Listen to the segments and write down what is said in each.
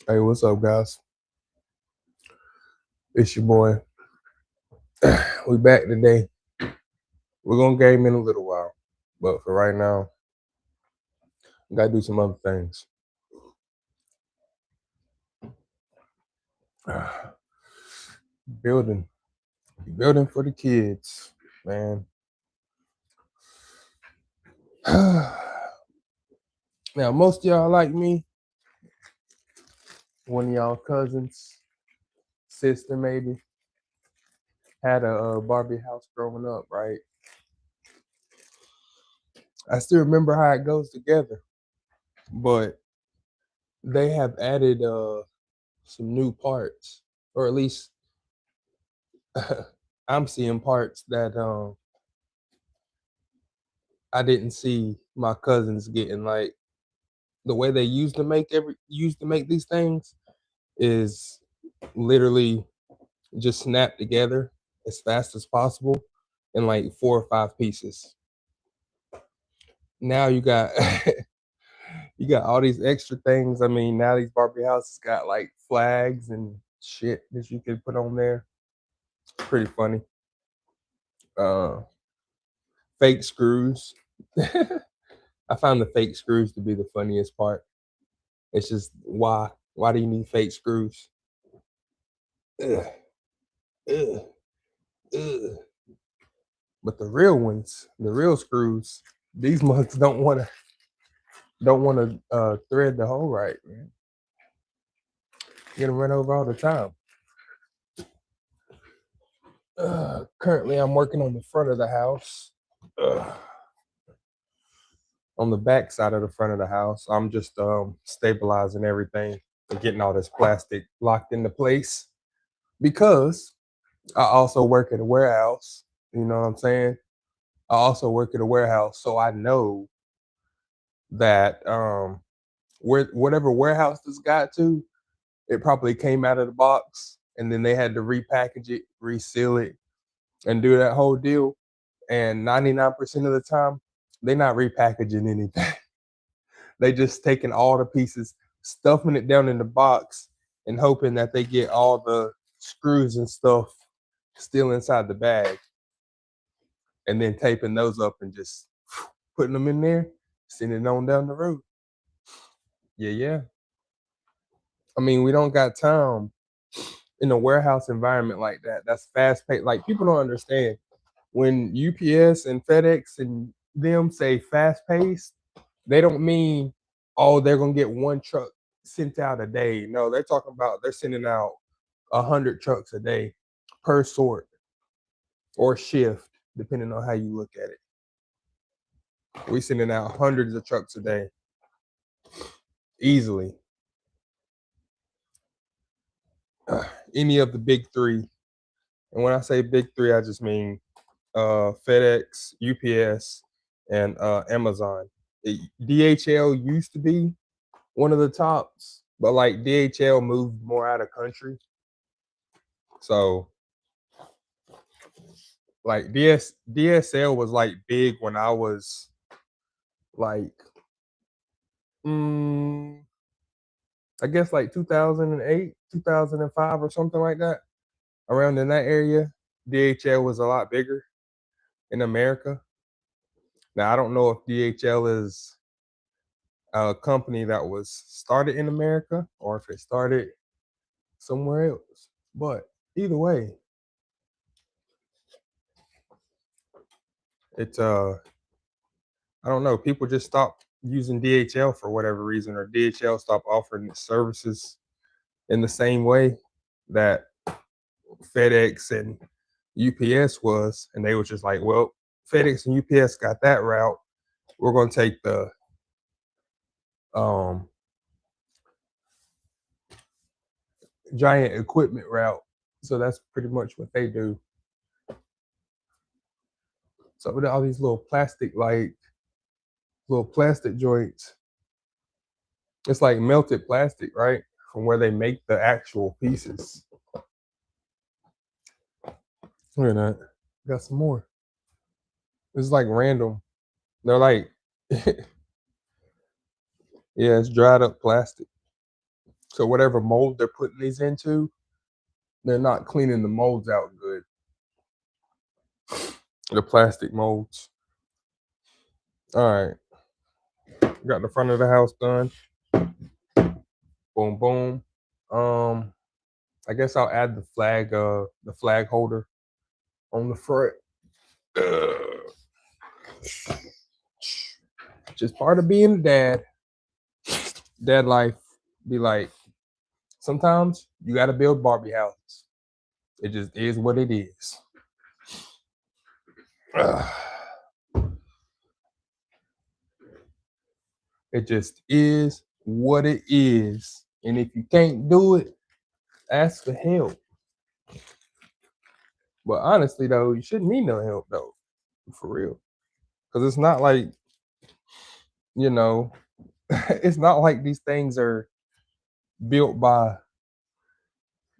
Hey, what's up, guys? It's your boy. We back today. We're gonna game in a little while, but for right now, we gotta do some other things. Building, building for the kids, man. Now, most of y'all like me. One of y'all cousins, sister, maybe had a Barbie house growing up, right? I still remember how it goes together, but they have added some new parts, or at least I'm seeing parts that I didn't see my cousins getting. Like the way they used to make these things is literally just snap together as fast as possible in like 4 or 5 pieces. Now you got you got all these extra things. I mean, now these Barbie houses got like flags and shit that you can put on there. Pretty funny. Uh, Fake screws. I found the fake screws to be the funniest part. It's just why? Why do you need fake screws? Ugh, ugh, ugh. But the real ones, the real screws, these mugs don't want to thread the hole right, man. Get them run over all the time. Currently, I'm working on the front of the house. On the back side of the front of the house, I'm just stabilizing everything and getting all this plastic locked into place because I also work at a warehouse. You know what I'm saying? I also work at a warehouse, so I know that whatever warehouse this got to, it probably came out of the box, and then they had to repackage it, reseal it, and do that whole deal. And 99% of the time, they're not repackaging anything. They just taking all the pieces, stuffing it down in the box, and hoping that they get all the screws and stuff still inside the bag, and then taping those up and just putting them in there, sending it on down the road. Yeah, yeah. I mean, we don't got time in a warehouse environment like that. That's fast paced. Like people don't understand when UPS and FedEx and them say fast paced, they don't mean oh they're gonna get one truck sent out a day. No, they're talking about they're sending out 100 trucks a day per sort or shift, depending on how you look at it. We sending out hundreds of trucks a day easily. Any of the big three, and when I say big three, I just mean FedEx, UPS, and Amazon. DHL used to be one of the tops, but like DHL moved more out of country. So like DSL was like big when I was like, mm, I guess like 2008, 2005, or something like that. Around in that area, DHL was a lot bigger in America. Now I don't know if DHL is a company that was started in America or if it started somewhere else. But either way, it's I don't know, people just stopped using DHL for whatever reason, or DHL stopped offering its services in the same way that FedEx and UPS was, and they were just like, well, FedEx and UPS got that route. We're going to take the um, giant equipment route. So that's pretty much what they do. So with all these little plastic joints, it's like melted plastic, right? From where they make the actual pieces. Look at that. Got some more. It's like random. They're like, yeah, it's dried up plastic. So whatever mold they're putting these into, they're not cleaning the molds out good. The plastic molds. All right. Got the front of the house done. Boom, boom. I guess I'll add the flag holder on the front. Just part of being a dad. Dad life be like, sometimes you gotta build Barbie houses. It just is what it is. It just is what it is. And if you can't do it, ask for help. But honestly though, you shouldn't need no help though. For real. Because it's not like, you know, it's not like these things are built by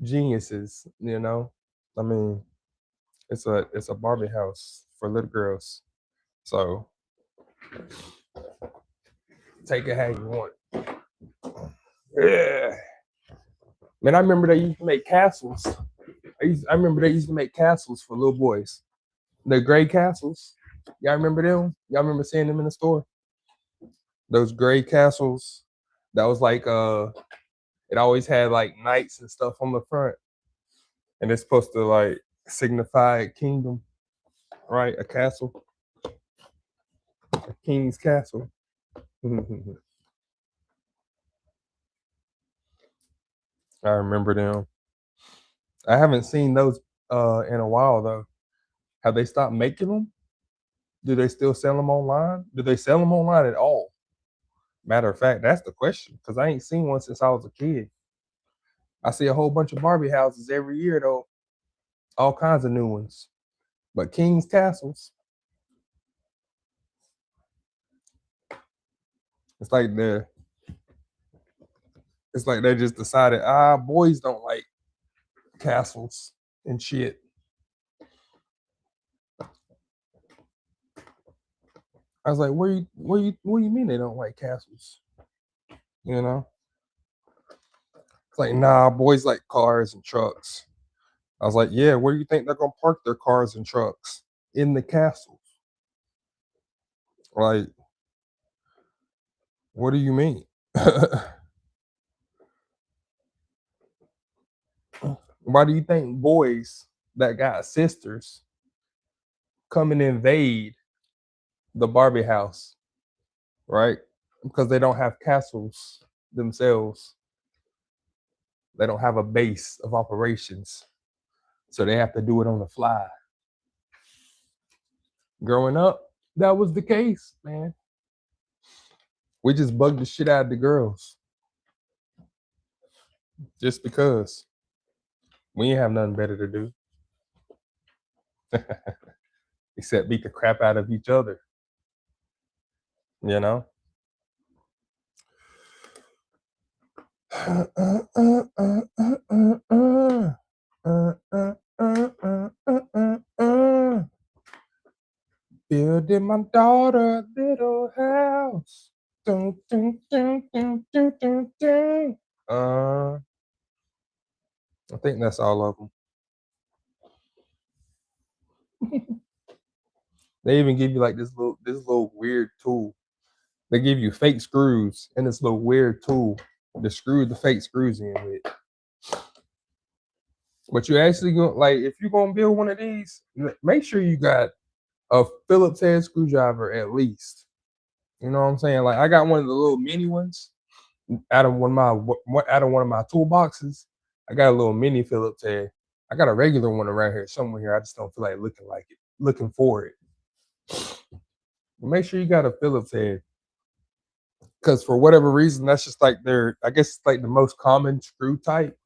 geniuses, you know. I mean, it's a Barbie house for little girls. So take it how you want. Yeah. Man, I remember they used to make castles. I remember they used to make castles for little boys. The gray castles. Y'all remember them? Y'all remember seeing them in the store? Those gray castles. That was like it always had like knights and stuff on the front. And it's supposed to like signify a kingdom, right? A castle. A king's castle. I remember them. I haven't seen those in a while though. Have they stopped making them? Do they still sell them online? Do they sell them online at all? Matter of fact, that's the question because I ain't seen one since I was a kid. I see a whole bunch of Barbie houses every year though, all kinds of new ones. But King's Castles, it's like the it's like they just decided, boys don't like castles and shit. I was like, what do you mean they don't like castles? You know? It's like, nah, boys like cars and trucks. I was like, yeah, where do you think they're gonna park their cars and trucks? In the castles. Like, what do you mean? Why do you think boys that got sisters come and invade the Barbie house, right? Because they don't have castles themselves. They don't have a base of operations. So they have to do it on the fly. Growing up, that was the case, man. We just bugged the shit out of the girls. Just because we ain't have nothing better to do. Except beat the crap out of each other. You know? Building my daughter a little house. Dun, dun, dun, dun, dun, dun, dun. I think that's all of them. They even give you like this little weird tool. They give you fake screws and this little weird tool to screw the fake screws in with. But you actually go like if you're gonna build one of these, make sure you got a Phillips head screwdriver at least. You know what I'm saying? Like I got one of the little mini ones out of one of my toolboxes. I got a little mini Phillips head. I got a regular one around here somewhere here. I just don't feel like looking for it. But make sure you got a Phillips head. Because for whatever reason, that's just like I guess it's like the most common screw type.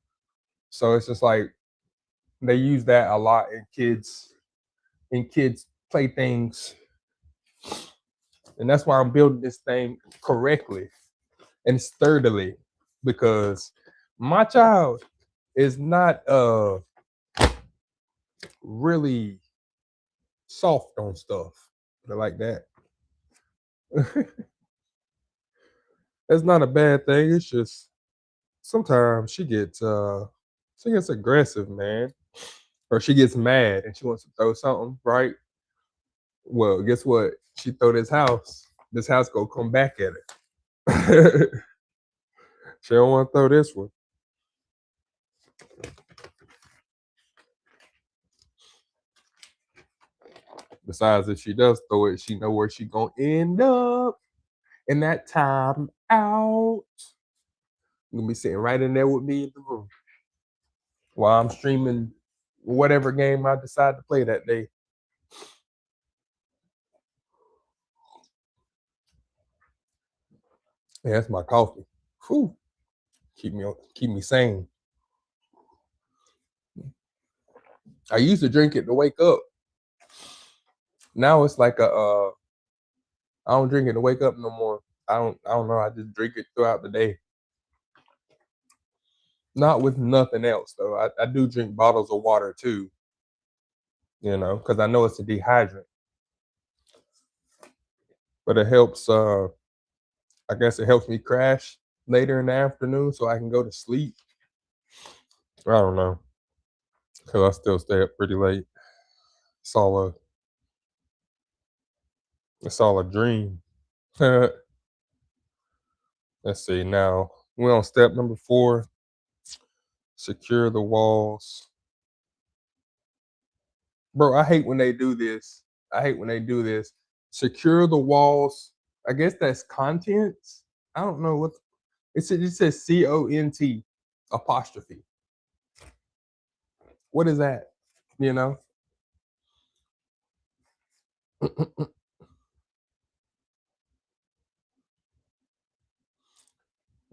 So it's just like they use that a lot in kids playthings. And that's why I'm building this thing correctly and sturdily because my child is not really soft on stuff. Like that. That's not a bad thing. It's just sometimes she gets aggressive, man. Or she gets mad and she wants to throw something, right? Well, guess what? She throw this house. This house gonna come back at her. She don't want to throw this one. Besides, if she does throw it, she know where she gonna end up. And that time out, you gonna be sitting right in there with me in the room while I'm streaming whatever game I decide to play that day. Yeah, that's my coffee. Whew. Keep me sane. I used to drink it to wake up. Now it's like I don't drink it to wake up no more. I don't know. I just drink it throughout the day. Not with nothing else though. I do drink bottles of water too, because I know it's a dehydrant. But it helps I guess it helps me crash later in the afternoon so I can go to sleep. I don't know. Cause I still stay up pretty late. It's all a it's all a dream. Let's see now. We're on step number 4. Secure the walls. Bro, I hate when they do this. I hate when they do this. Secure the walls. I guess that's contents. I don't know what it says CONT apostrophe. What is that? You know?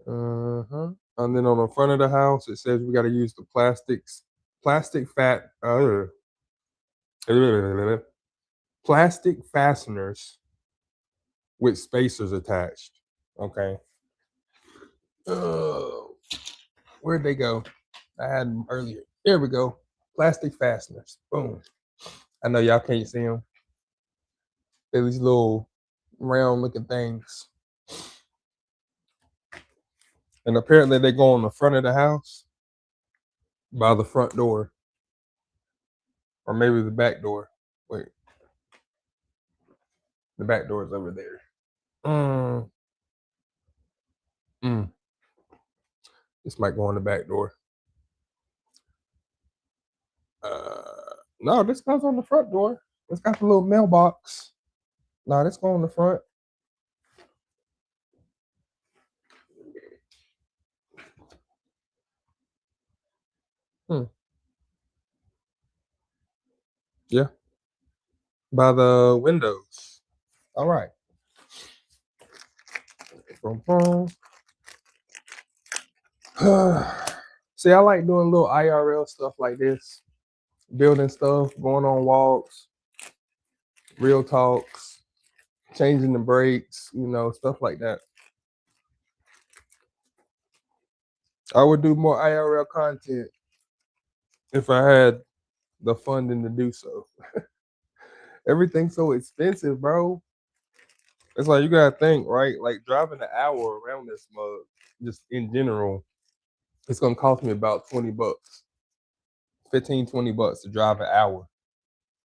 Uh-huh. And then on the front of the house it says we gotta use the plastic fat plastic fasteners with spacers attached. Okay. Oh, where'd they go? I had them earlier. There we go. Plastic fasteners. Boom. I know y'all can't see them. They're these little round looking things. And apparently they go on the front of the house by the front door. Or maybe the back door. Wait. The back door is over there. Mm, mm. This might go on the back door. No, this goes on the front door. It's got the little mailbox. No, this go on the front. Hmm. Yeah, by the windows. All right. Boom, boom. See, I like doing little IRL stuff like this, building stuff, going on walks, real talks, changing the brakes, stuff like that. I would do more IRL content if I had the funding to do so. Everything's so expensive, bro. It's like you gotta think, right? Like driving an hour around this mug, just in general, it's gonna cost me about $20, 15, $20 to drive an hour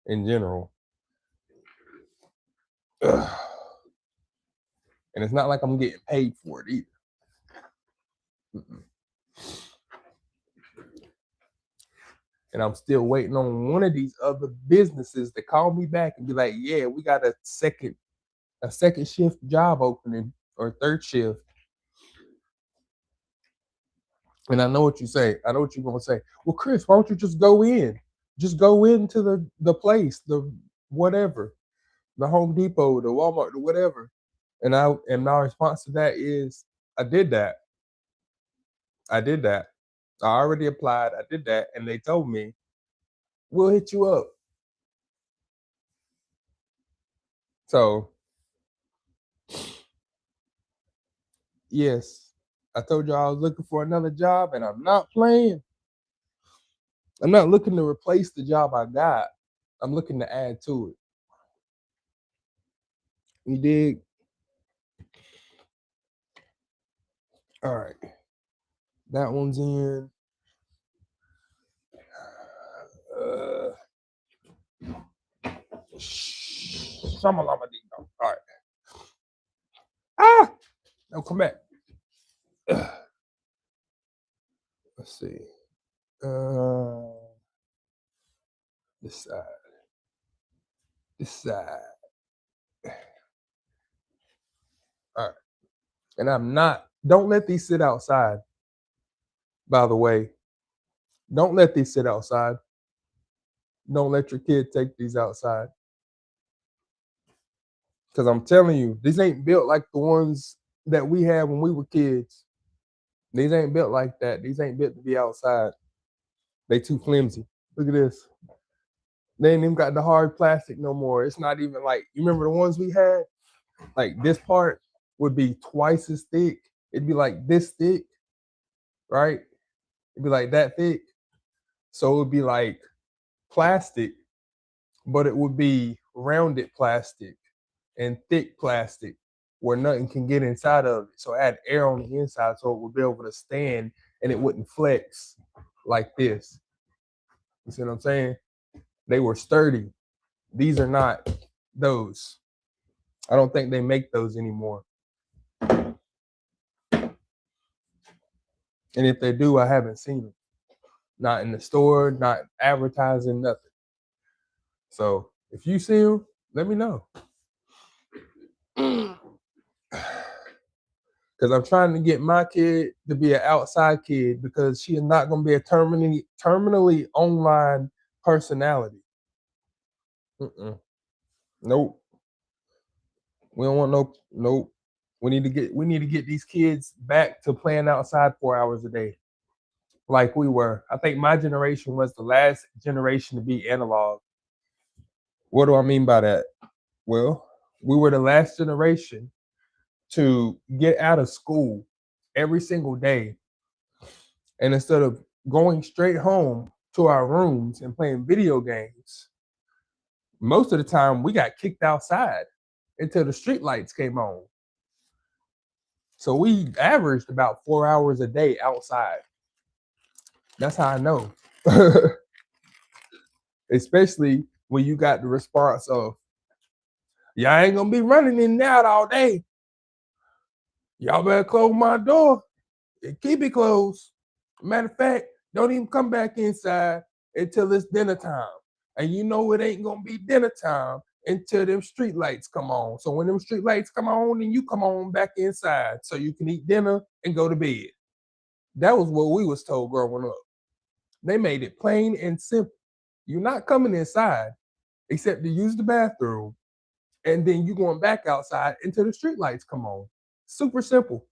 in general. Ugh. And it's not like I'm getting paid for it either. Mm-mm. And I'm still waiting on one of these other businesses to call me back and be like, yeah, we got a second shift job opening or third shift. And I know what you say. I know what you're gonna say. Well, Chris, why don't you just go in? Just go into the place, the whatever, the Home Depot, the Walmart, the whatever. And my response to that is I did that. I did that. I already applied. I did that. And they told me, we'll hit you up. So yes, I told you I was looking for another job and I'm not playing. I'm not looking to replace the job I got. I'm looking to add to it. You dig? All right. That one's in. Shamalama-ding-dong. All right. Ah! No, come back. Let's see. This side. This side. All right. And I'm not. Don't let these sit outside. By the way, don't let these sit outside. Don't let your kid take these outside. Because I'm telling you, these ain't built like the ones that we had when we were kids. These ain't built like that. These ain't built to be outside. They too flimsy. Look at this. They ain't even got the hard plastic no more. It's not even like, you remember the ones we had? Like this part would be twice as thick. It'd be like this thick, right? It'd be like that thick. So it would be like plastic, but it would be rounded plastic and thick plastic where nothing can get inside of it. So I had air on the inside so it would be able to stand and it wouldn't flex like this. You see what I'm saying? They were sturdy. These are not those. I don't think they make those anymore. And if they do, I haven't seen them. Not in the store, not advertising, nothing. So if you see them, let me know. Because I'm trying to get my kid to be an outside kid because she is not going to be a terminally online personality. Nope. We don't want nope. We need to get these kids back to playing outside 4 hours a day. Like we were. I think my generation was the last generation to be analog. What do I mean by that? Well, we were the last generation to get out of school every single day. And instead of going straight home to our rooms and playing video games, most of the time we got kicked outside until the street lights came on. So we averaged about 4 hours a day outside. That's how I know. Especially when you got the response of, y'all ain't gonna be running in and out all day. Y'all better close my door and keep it closed. Matter of fact, don't even come back inside until it's dinner time. And you know it ain't gonna be dinner time until them street lights come on. So when them street lights come on, then you come on back inside so you can eat dinner and go to bed. That was what we was told growing up. They made it plain and simple. You're not coming inside except to use the bathroom, and then you going back outside until the street lights come on. Super simple.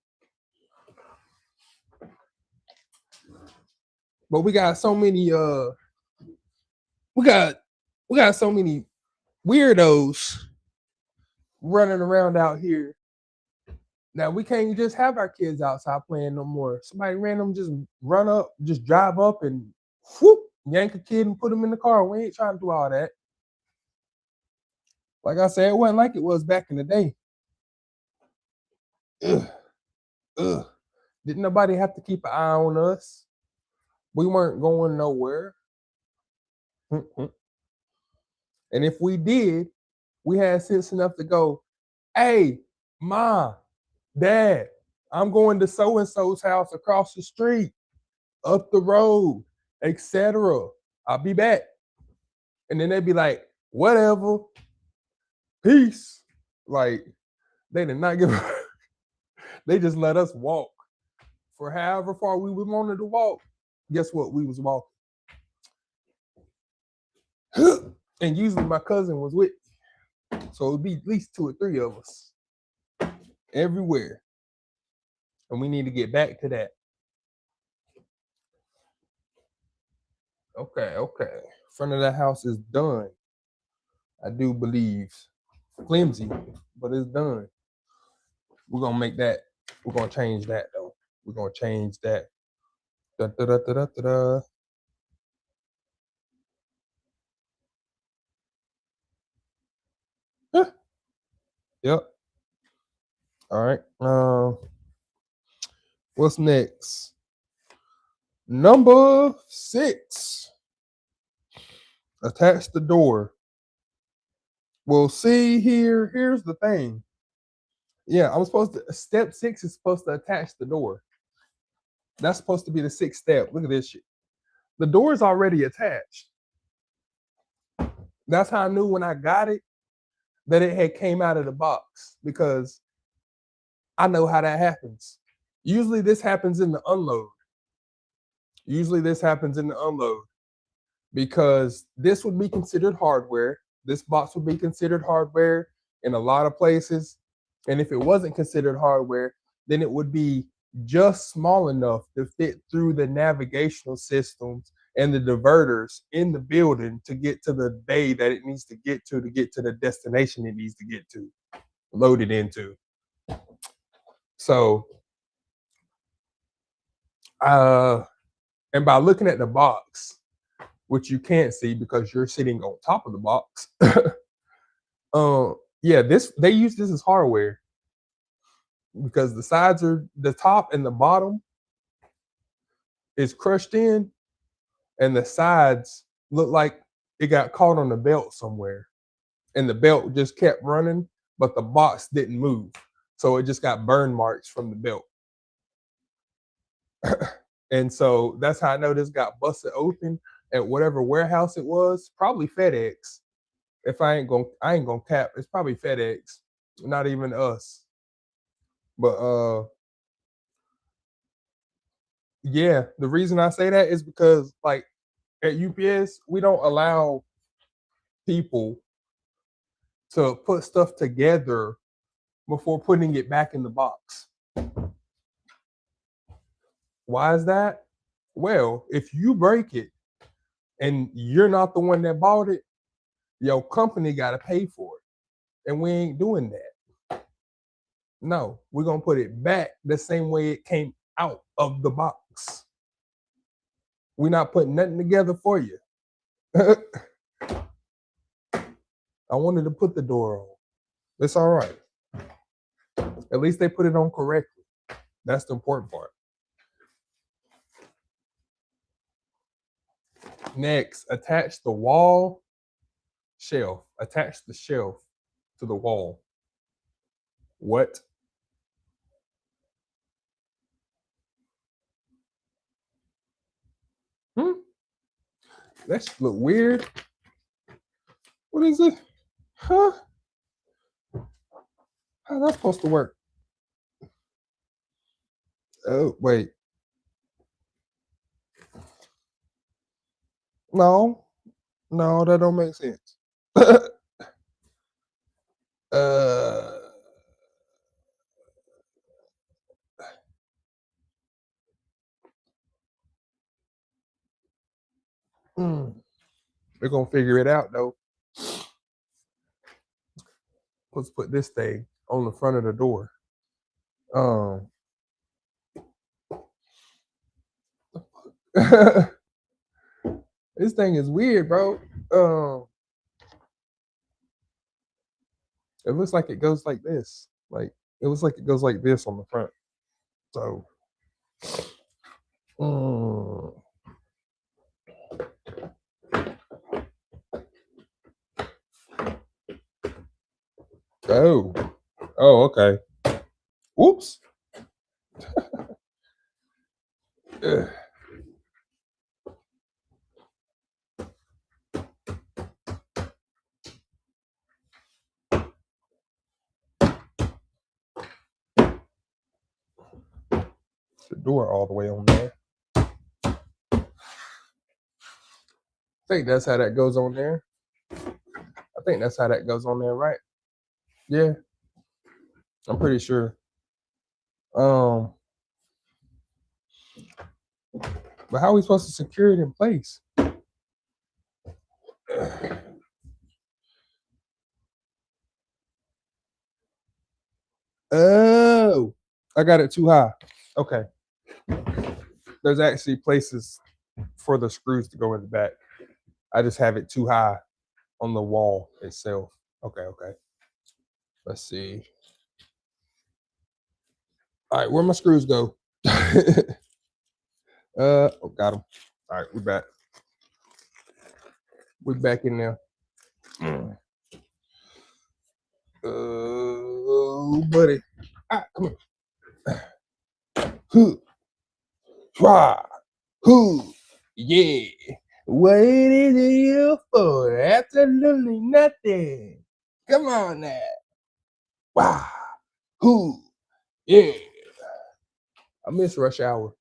But we got so many we got so many weirdos running around out here. Now we can't just have our kids outside playing no more. Somebody random just run up, just drive up and whoop, yank a kid and put him in the car. We ain't trying to do all that. Like I said, it wasn't like it was back in the day. Ugh, ugh. Didn't nobody have to keep an eye on us? We weren't going nowhere. And if we did, we had sense enough to go, hey, Ma, Dad, I'm going to so and so's house across the street, up the road, etc. I'll be back. And then they'd be like, whatever, peace. Like, they did not give a they just let us walk for however far we wanted to walk. Guess what? We was walking. And usually my cousin was with me. So it'd be at least 2 or 3 of us everywhere. And we need to get back to that. Okay. Front of that house is done. I do believe. Flimsy, but it's done. We're gonna make that. We're gonna change that though. We're gonna change that. Da, da, da, da, da, da. Huh. Yep. All right. What's next? Number 6, attach the door. Well, see here, here's the thing. Yeah, I'm supposed to, step 6 is supposed to attach the door. That's supposed to be the 6th step. Look at this shit. The door is already attached. That's how I knew when I got it that it had came out of the box, because I know how that happens. Usually this happens in the unload. Usually this happens in the unload because this would be considered hardware. This box would be considered hardware in a lot of places. And if it wasn't considered hardware, then it would be just small enough to fit through the navigational systems and the diverters in the building to get to the bay that it needs to get to the destination it needs to get to, loaded into. So, and by looking at the box, which you can't see because you're sitting on top of the box, yeah, this they use this as hardware because the sides are the top and the bottom is crushed in, and the sides look like it got caught on the belt somewhere, and the belt just kept running, but the box didn't move, so it just got burn marks from the belt. And so that's how I know this got busted open at whatever warehouse it was, probably FedEx. If I ain't gonna cap. It's probably FedEx, not even us. But yeah, the reason I say that is because like at UPS, we don't allow people to put stuff together before putting it back in the box. Why is that? Well, if you break it and you're not the one that bought it, your company got to pay for it. And we ain't doing that. No, we're going to put it back the same way it came out of the box. We're not putting nothing together for you. I wanted to put the door on. It's all right. At least they put it on correctly. That's the important part. Next, attach the wall shelf. Attach the shelf to the wall. What? That should look weird. What is it? Huh? How's that supposed to work? Oh, wait. No, no, that don't make sense. uh, we're gonna figure it out though. Let's put this thing on the front of the door. Um, this thing is weird, bro. It looks like it goes like this. Like it looks like it goes like this on the front. So, oh, oh, okay. Whoops. Ugh. The door all the way on there. I think that's how that goes on there. I think that's how that goes on there, right? Yeah, I'm pretty sure. Um, but how are we supposed to secure it in place? Oh, I got it too high. Okay. There's actually places for the screws to go in the back. I just have it too high on the wall itself. Okay, okay. Let's see. All right, where my screws go? Oh, got him. All right, we back. We back in there. Buddy. Ah, come here. Try. Who? Yeah. What is it you for? Absolutely nothing. Come on now. Wow. Who? Yeah. I miss rush hour.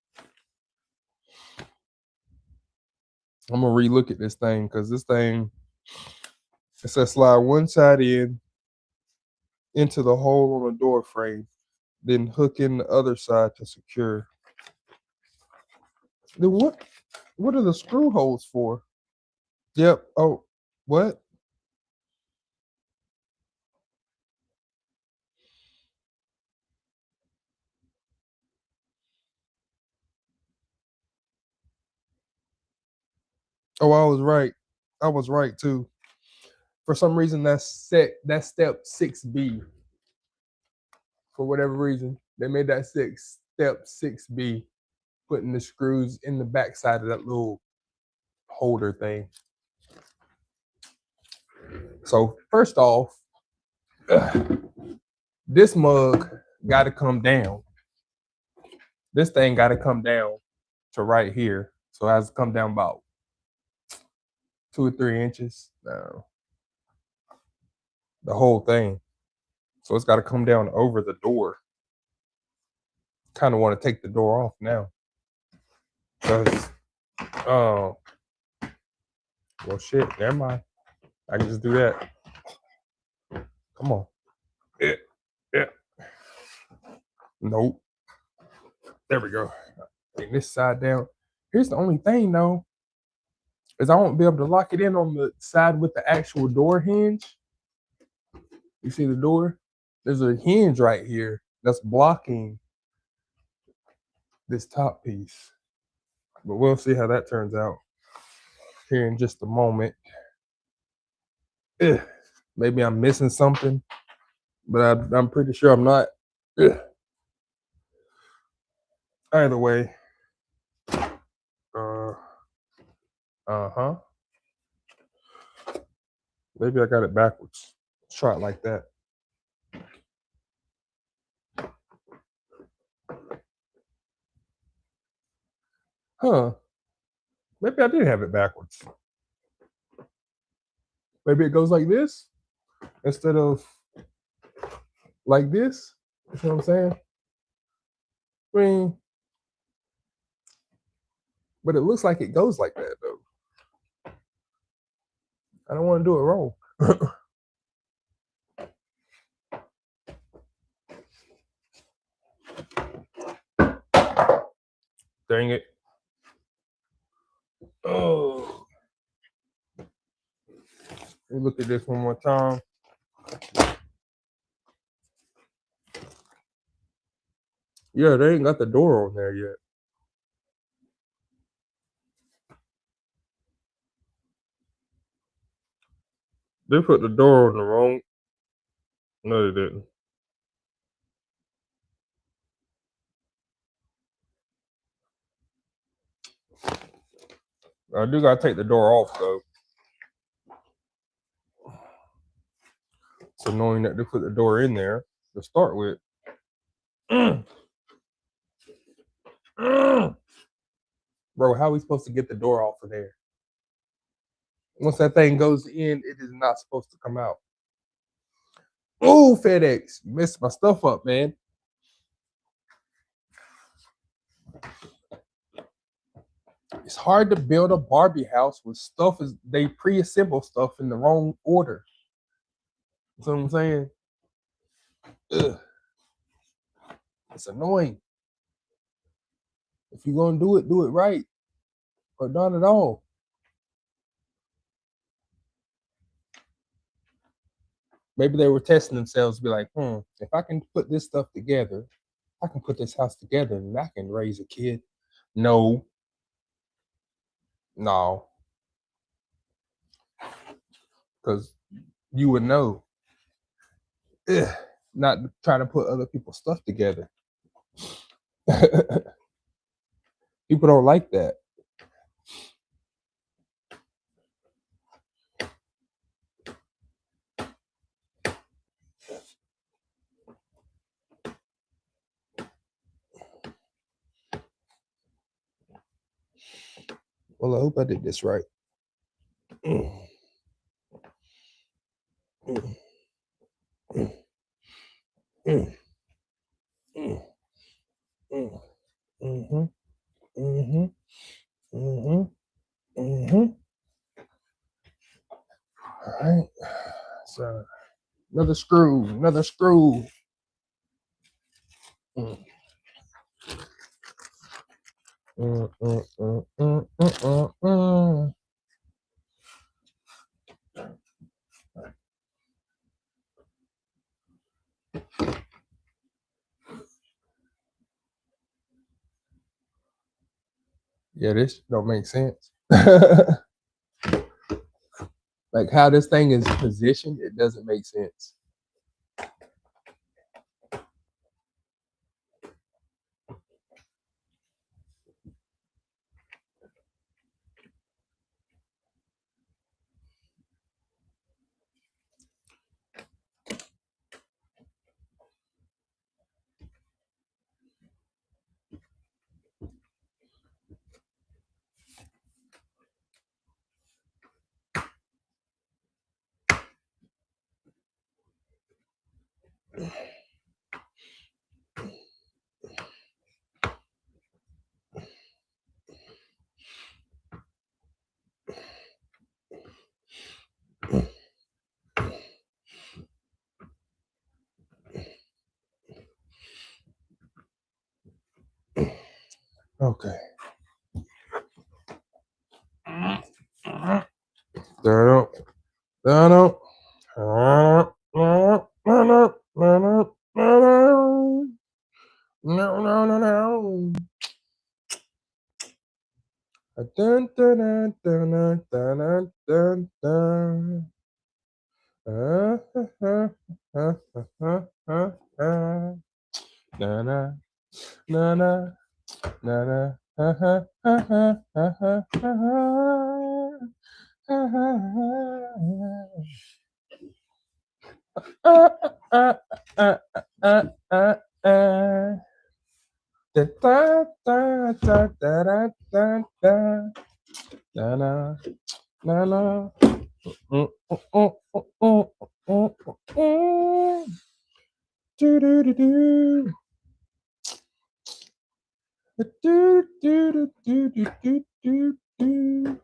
I'm gonna relook at this thing because this thing, it says slide one side into the hole on the door frame, then hook in the other side to secure. Then what are the screw holes for? Yep. Oh, what? Oh, I was right. I was right too. For some reason, that's step 6B. For whatever reason, they made that step 6B, putting the screws in the backside of that little holder thing. So first off, this mug got to come down. This thing got to come down to right here. So it has to come down about 2 or 3 inches. The whole thing. So it's got to come down over the door. Kind of want to take the door off now. Because, well, shit, never mind. I can just do that. Come on. Yeah. Nope. There we go. Bring this side down. Here's the only thing, though, is I won't be able to lock it in on the side with the actual door hinge. You see the door? There's a hinge right here that's blocking this top piece. But we'll see how that turns out here in just a moment. Ugh. Maybe I'm missing something, but I'm pretty sure I'm not. Ugh. Either way. Uh-huh. Maybe I got it backwards. Let's try it like that. Huh. Maybe I did have it backwards. Maybe it goes like this instead of like this. You know what I'm saying? I mean, but it looks like it goes like that, though. I don't want to do it wrong. Dang it. Oh. Let me look at this one more time. Yeah, they ain't got the door on there yet. They put the door on the wrong. No, they didn't. I do gotta take the door off though. It's annoying that they put the door in there to start with. Bro, how are we supposed to get the door off of there? Once that thing goes in, it is not supposed to come out. Oh, FedEx, you messed my stuff up, man. It's hard to build a Barbie house with stuff they pre-assemble stuff in the wrong order. You know what I'm saying? Ugh. It's annoying. If you're gonna do it right, or not at all. Maybe they were testing themselves, be like, if I can put this stuff together, I can put this house together and I can raise a kid. No. No. Because you would know. Ugh. Not trying to put other people's stuff together. People don't like that. Well, I hope I did this right. Mm. Mm. Mm. Mm. Mm. Mm. Mhm. Mhm. Mhm. Mhm. All right. So another screw. Another screw. Mm. Mm, mm, mm, mm, mm, mm, mm. Yeah, this don't make sense. Like how this thing is positioned, it doesn't make sense. Okay. Down, down, no, no, no, no. Dun, dun, dun, dun, dun, dun, dun. Na, na, na, na, na, na. Da, da, da, da, da, da, da. Na, na, na, na. Mm, mm, mm, mm, mm, mm, mm. Do, do, do, do. Do, do, do, do, do, do, do, do.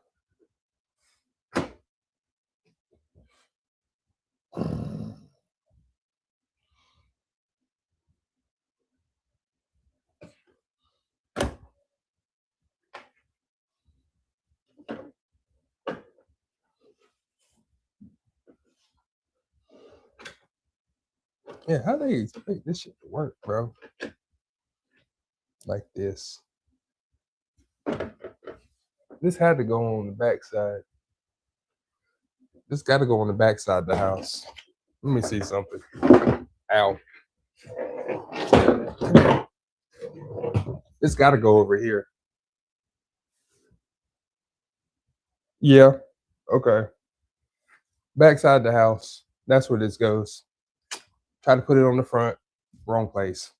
Yeah, how they expect this shit to work, bro? Like this. This had to go on the backside. This got to go on the backside of the house. Let me see something. Ow. This got to go over here. Yeah. Okay. Backside of the house. That's where this goes. Try to put it on the front. Wrong place.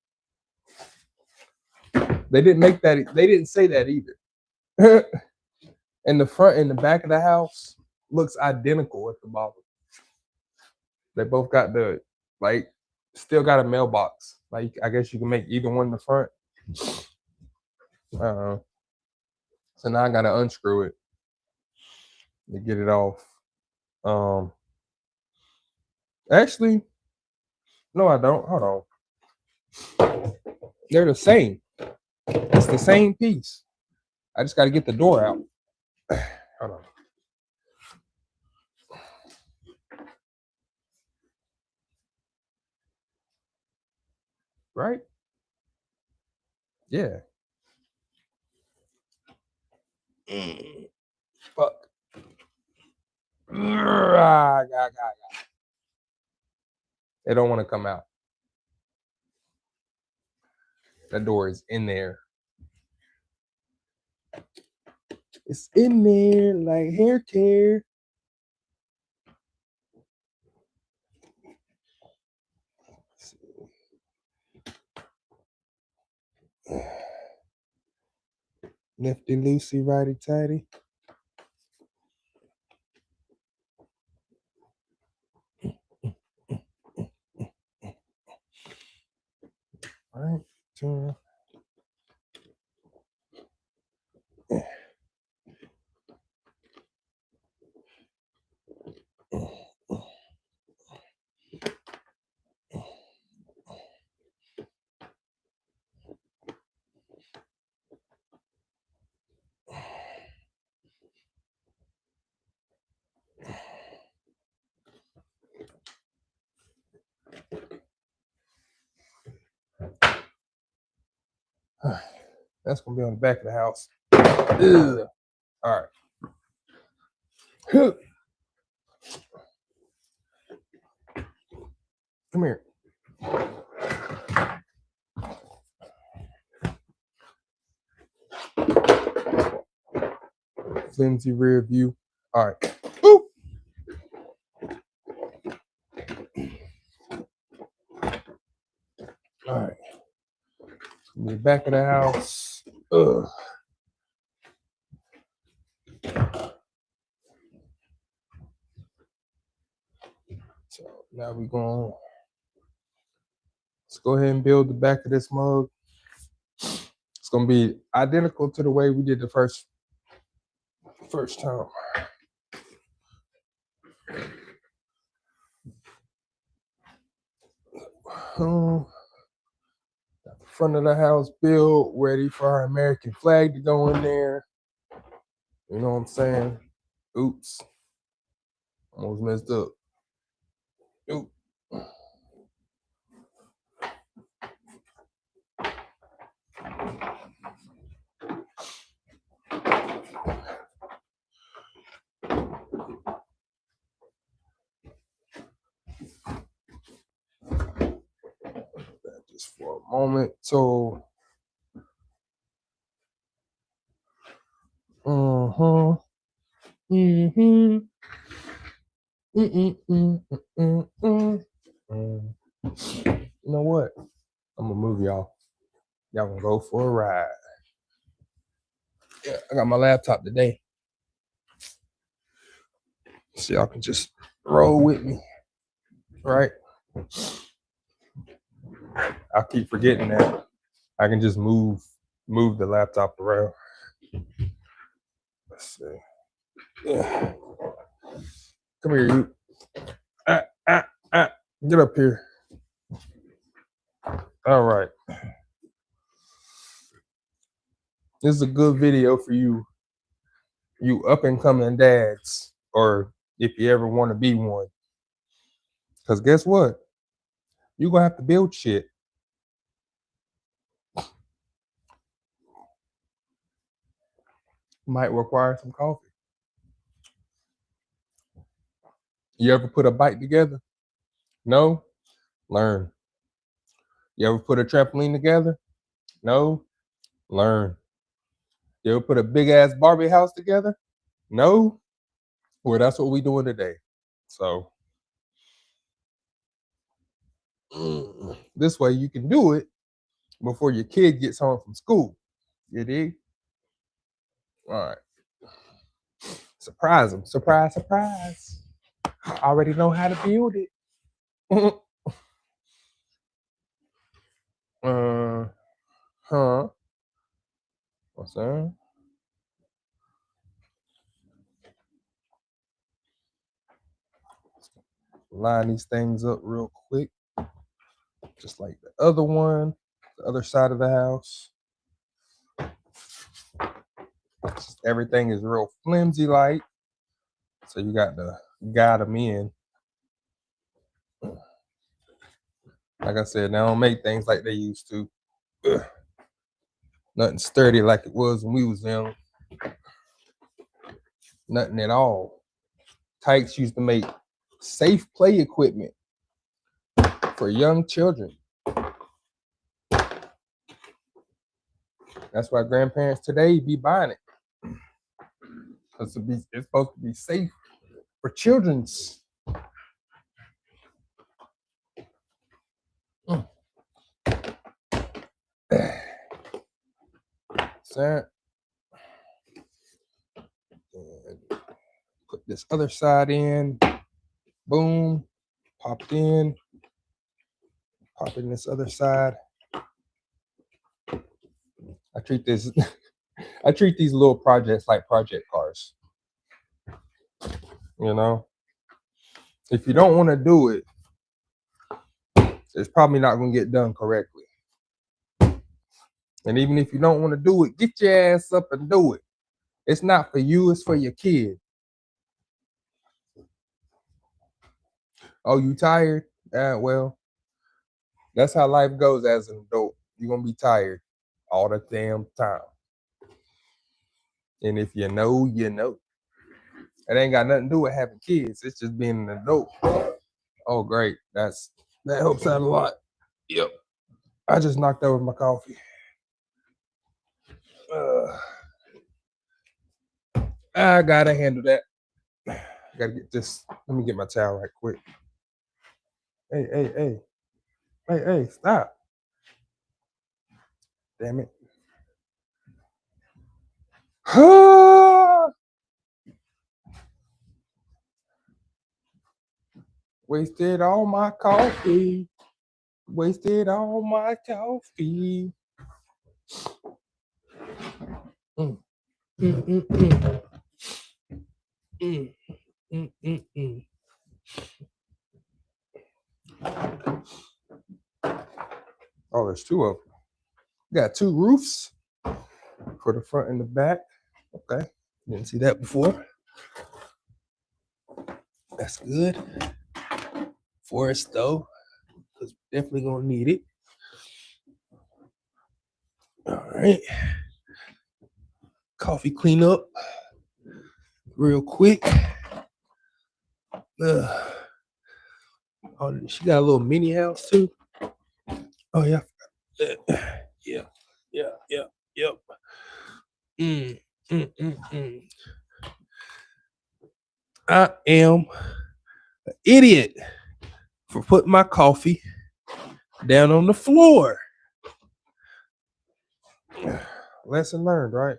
They didn't make that. They didn't say that either. And the front and the back of the house looks identical at the bottom. They both got the like still got a mailbox. Like I guess you can make either one in the front. So now I gotta unscrew it to get it off. Um Actually, no, I don't. Hold on. They're the same. It's the same piece. I just gotta get the door out. Hold on. Right? Yeah. Fuck. They don't want to come out. That door is in there. It's in there like hair care. Nifty Lucy, righty tighty. All right, turn. That's gonna be on the back of the house. Ugh. All right. Come here. Flimsy rear view. All right. Boop. All right. The back of the house. Ugh. So now we're going. Let's go ahead and build the back of this mug. It's gonna be identical to the way we did the first time. Got the front of the house built, ready for our American flag to go in there. You know what I'm saying? Oops. Almost messed up. Oop. Just for a moment. So you know what? I'm gonna move y'all. Y'all gonna go for a ride. Yeah, I got my laptop today. So y'all can just roll with me. Right? I keep forgetting that. I can just move the laptop around. Let's see. Yeah. Come here, you. Get up here. All right. This is a good video for you up and coming dads, or if you ever want to be one. Because guess what? You're going to have to build shit. Might require some coffee. You ever put a bike together? No? Learn. You ever put a trampoline together? No? Learn. You ever put a big ass Barbie house together? No? Well, that's what we doing today. So this way you can do it before your kid gets home from school. You dig? All right. Surprise them. Surprise, surprise. I already know how to build it. What's that? Line these things up real quick. Just like the other one, the other side of the house. Everything is real flimsy like. So you got to guide them in. Like I said, they don't make things like they used to. Ugh. Nothing sturdy like it was when we was young. Nothing at all. Tikes used to make safe play equipment for young children. That's why grandparents today be buying it. Because it's supposed to be safe for children's. That. And put this other side in. Boom. Popped in. Pop in this other side. I treat these little projects like project cars. You know, if you don't want to do it, it's probably not going to get done correctly. And even if you don't want to do it, get your ass up and do it. It's not for you, it's for your kid. Oh, you tired? Well, that's how life goes as an adult. You're going to be tired all the damn time. And if you know, you know. It ain't got nothing to do with having kids. It's just being an adult. Oh, great. That helps out a lot. Yep. I just knocked over my coffee. I gotta handle that. I gotta get this. Let me get my towel right quick. Hey, stop. Damn it. Wasted all my coffee. Wasted all my coffee. Mm. Mm, mm, mm. Mm, mm, mm, mm. Oh, there's two of them. Got two roofs for the front and the back. Okay. Didn't see that before. That's good. Forest though, because we're definitely gonna need it. All right. Coffee cleanup real quick. Oh, she got a little mini house too. Oh yeah. Yeah. Yep. I am an idiot for putting my coffee down on the floor. Lesson learned, right?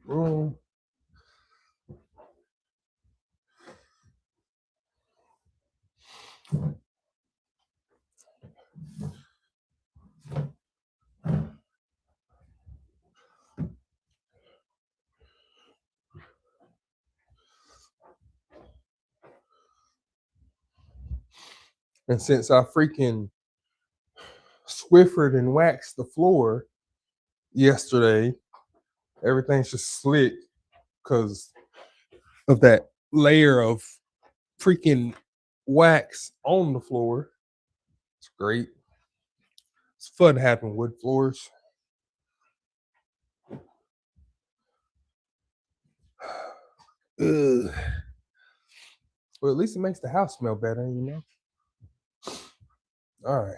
Room. And since I freaking Swiffered and waxed the floor yesterday, everything's just slick because of that layer of freaking wax on the floor. It's great. It's fun having wood floors. Ugh. Well, at least it makes the house smell better, you know? All right.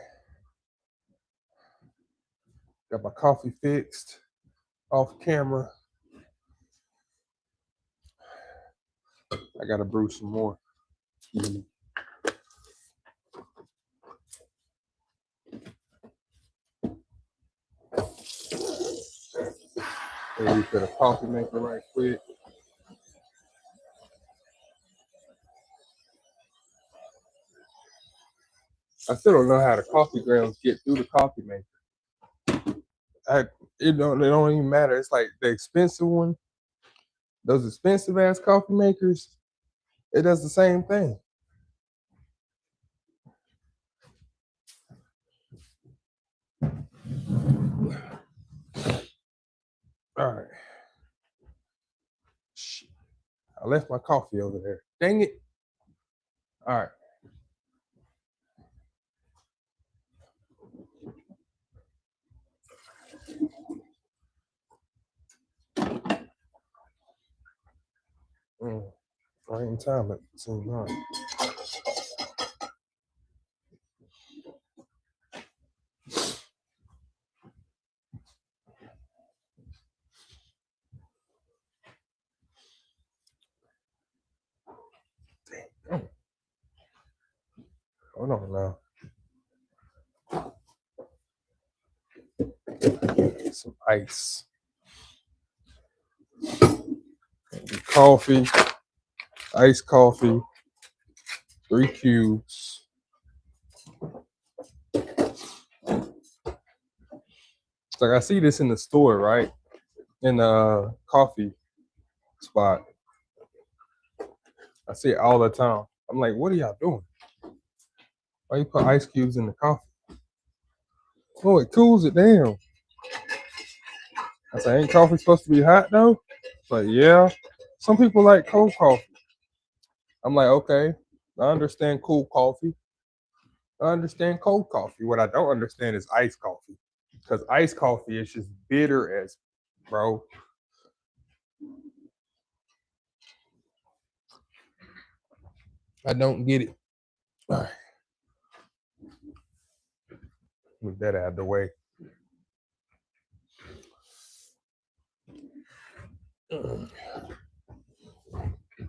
Got my coffee fixed off camera. I gotta brew some more. Maybe put a coffee maker right quick. I still don't know how the coffee grounds get through the coffee maker. It don't even matter. It's like the expensive one, those expensive ass coffee makers, it does the same thing. All right. Shit. I left my coffee over there. Dang it. All right. Right in time at the same time. Damn. Hold on now. Some ice. Coffee. Iced coffee. 3 cubes. It's like I see this in the store, right? In the coffee spot. I see it all the time. I'm like, what are y'all doing? Why you put ice cubes in the coffee? Oh, it cools it down. I said, ain't coffee supposed to be hot though? But yeah, some people like cold coffee. I'm like, okay, I understand cool coffee. I understand cold coffee. What I don't understand is iced coffee. Because iced coffee is just bitter as, bro. I don't get it. All right. Move that out of the way.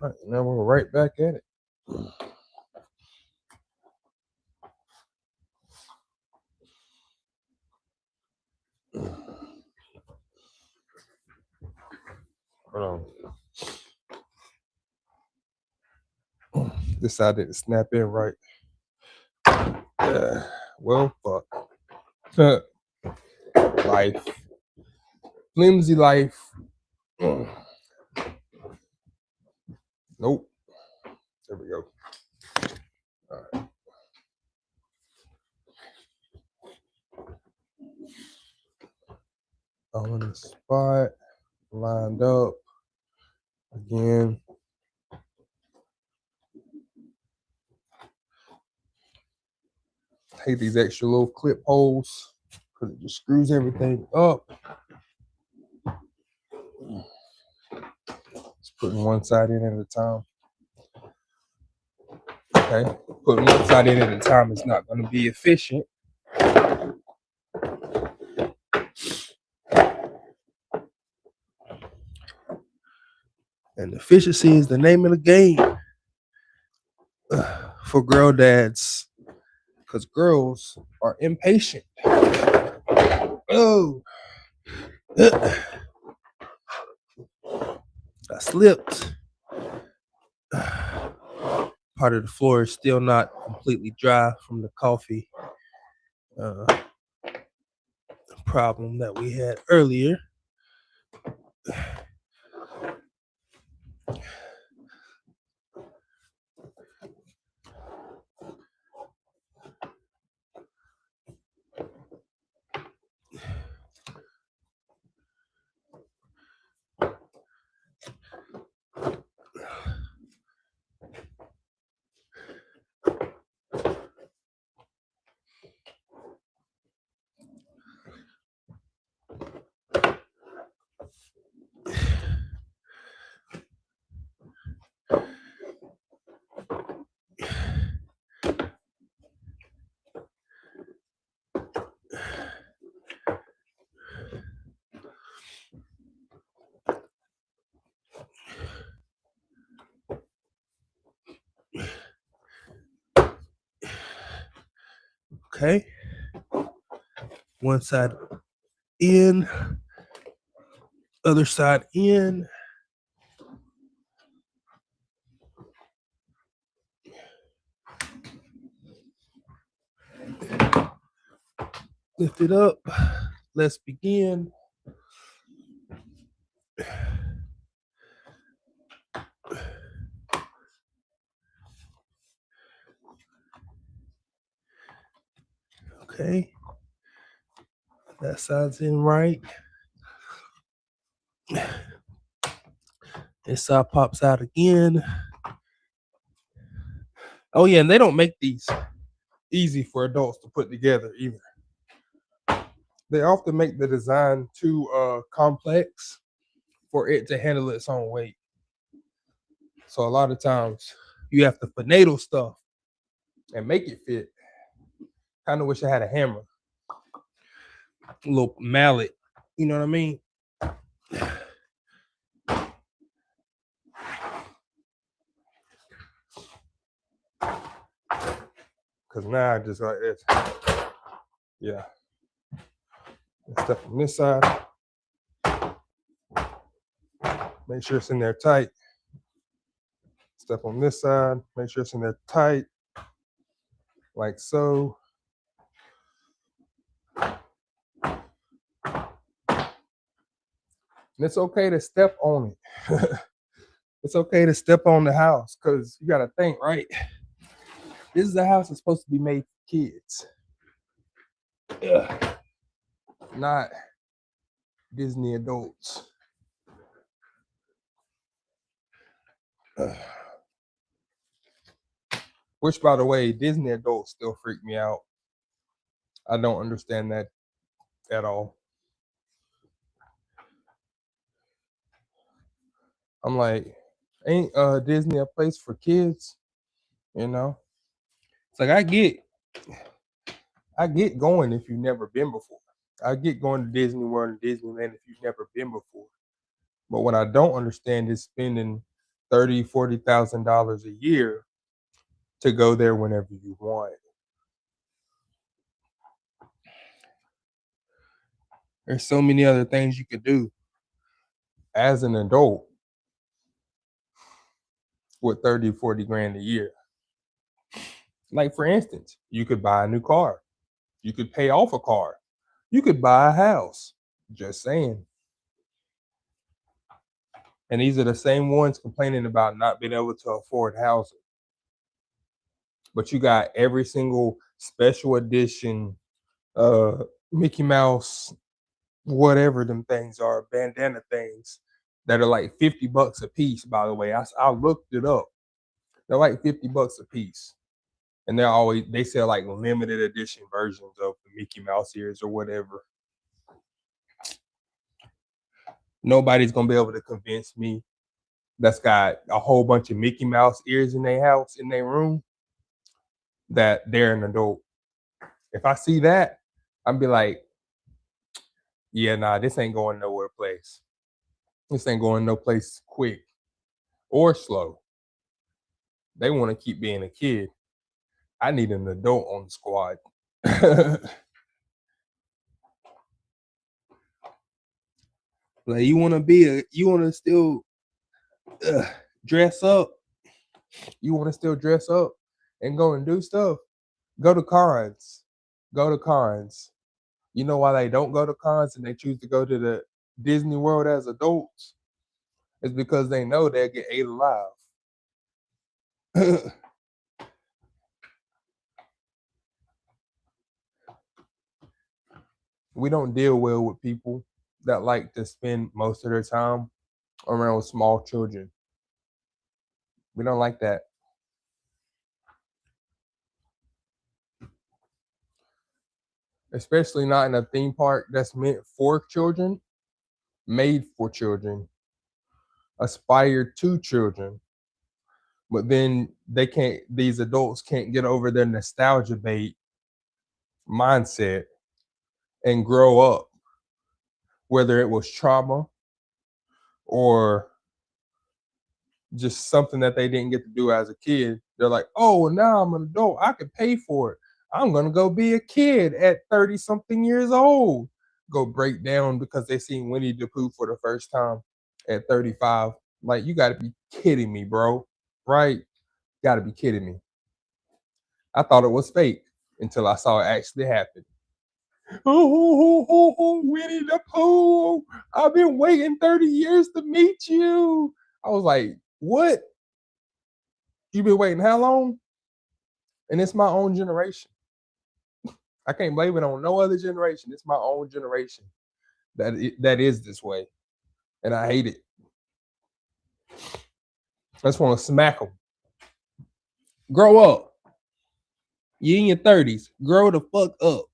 All right, now we're right back at it. Hold on. This side didn't snap in right. Well, fuck. Life. Flimsy life. Nope. There we go. All right. On the spot. Lined up. Again. Take these extra little clip holes because it just screws everything up. Just putting one side in at a time. Okay, putting one side in at a time is not going to be efficient. And efficiency is the name of the game for girl dads, because girls are impatient. Oh, I slipped. Part of the floor is still not completely dry from the coffee problem that we had earlier. Okay. One side in, other side in. Lift it up. Let's begin. Okay. That side's in right. This side pops out again. Oh yeah, and they don't make these easy for adults to put together either. They often make the design too complex for it to handle its own weight. So a lot of times you have to finagle stuff and make it fit. Kind of wish I had a hammer, a little mallet. You know what I mean? Cause now I just like this. Yeah. Step on this side. Make sure it's in there tight. Step on this side. Make sure it's in there tight. Like so. And it's okay to step on it. It's okay to step on the house because you got to think, right? This is a house that's supposed to be made for kids. Ugh. Not Disney adults. Ugh. Which, by the way, Disney adults still freak me out. I don't understand that at all. I'm like, ain't Disney a place for kids? You know? It's like I get going if you've never been before. I get going to Disney World and Disneyland if you've never been before. But what I don't understand is spending $30,000-$40,000 a year to go there whenever you want. There's so many other things you could do as an adult with 30, 40 grand a year. Like, for instance, you could buy a new car. You could pay off a car. You could buy a house. Just saying. And these are the same ones complaining about not being able to afford housing. But you got every single special edition Mickey Mouse, whatever them things are, bandana things that are like $50 a piece, by the way. I looked it up. They're like $50 a piece. And they sell like limited edition versions of the Mickey Mouse ears or whatever. Nobody's gonna be able to convince me that's got a whole bunch of Mickey Mouse ears in their house, in their room, that they're an adult. If I see that, I'd be like, yeah, nah, this ain't going nowhere place. This ain't going no place quick or slow. They want to keep being a kid. I need an adult on the squad. Like, you want to still dress up. You want to still dress up and go and do stuff. Go to cons. Go to cons. You know why they don't go to cons and they choose to go to the Disney World as adults? It's because they know they'll get ate alive. We don't deal well with people that like to spend most of their time around small children. We don't like that. Especially not in a theme park that's meant for children, made for children, aspired to children. But then these adults can't get over their nostalgia bait mindset and grow up, whether it was trauma or just something that they didn't get to do as a kid. They're like, oh, well, now I'm an adult. I can pay for it. I'm going to go be a kid at 30 something years old. Go break down because they seen Winnie the Pooh for the first time at 35. Like, you got to be kidding me, bro. Right? Got to be kidding me. I thought it was fake until I saw it actually happen. Oh, Winnie the Pooh. I've been waiting 30 years to meet you. I was like, what? You been waiting how long? And it's my own generation. I can't blame it on no other generation. It's my own generation that is this way. And I hate it. I just want to smack them. Grow up. You in your 30s. Grow the fuck up.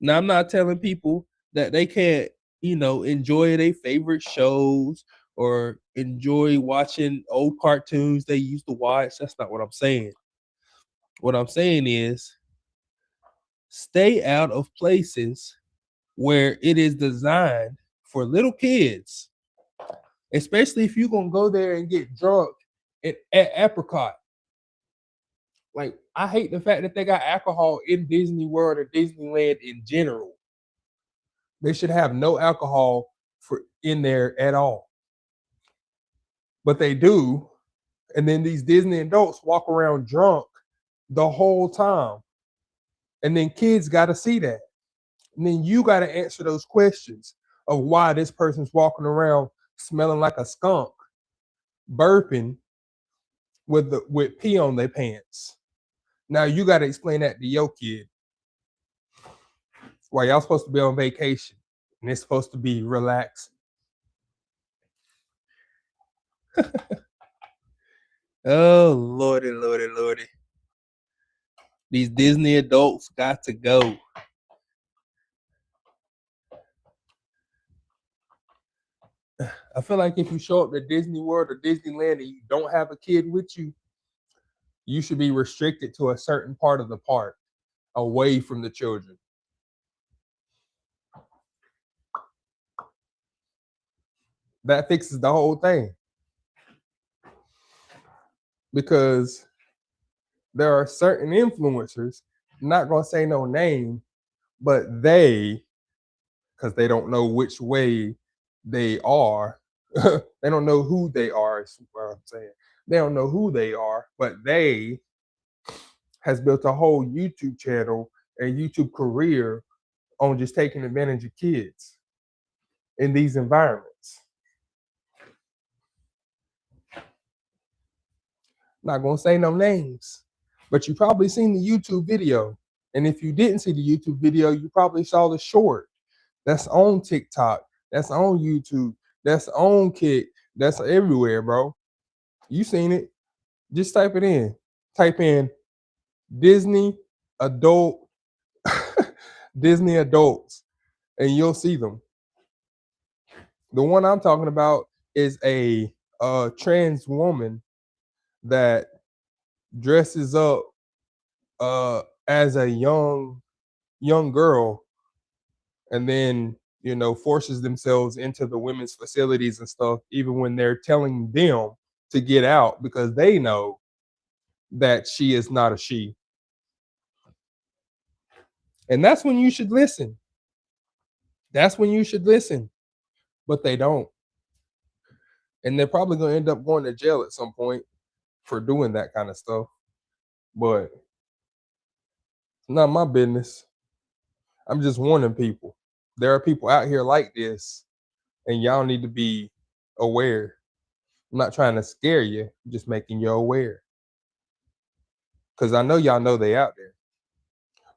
Now, I'm not telling people that they can't, enjoy their favorite shows or enjoy watching old cartoons they used to watch. That's not what I'm saying. What I'm saying is stay out of places where it is designed for little kids, especially if you're gonna go there and get drunk at Apricot. Like, I hate the fact that they got alcohol in Disney World or Disneyland in general. They should have no alcohol for in there at all. But they do. And then these Disney adults walk around drunk the whole time. And then kids got to see that. And then you got to answer those questions of why this person's walking around smelling like a skunk, burping with pee on their pants. Now you got to explain that to your kid. Why y'all supposed to be on vacation and it's supposed to be relaxed. Oh, Lordy, Lordy, Lordy. These Disney adults got to go. I feel like if you show up to Disney World or Disneyland and you don't have a kid with you, you should be restricted to a certain part of the park away from the children. That fixes the whole thing. Because there are certain influencers, I'm not going to say no name, but because they don't know which way they are, they don't know who they are, is what I'm saying. They don't know who they are, but they has built a whole YouTube channel and YouTube career on just taking advantage of kids in these environments. Not gonna say no names, but you probably seen the YouTube video. And if you didn't see the YouTube video, you probably saw the short. That's on TikTok. That's on YouTube. That's on Kick. That's everywhere, bro. You seen it. Just type it in. Type in Disney adult, Disney adults, and you'll see them. The one I'm talking about is a trans woman that dresses up as a young girl, and then forces themselves into the women's facilities and stuff, even when they're telling them to get out because they know that she is not a she. And that's when you should listen. That's when you should listen. But they don't. And they're probably going to end up going to jail at some point for doing that kind of stuff. But it's not my business. I'm just warning people. There are people out here like this, and y'all need to be aware. I'm not trying to scare you, I'm just making you aware. Because I know y'all know they out there.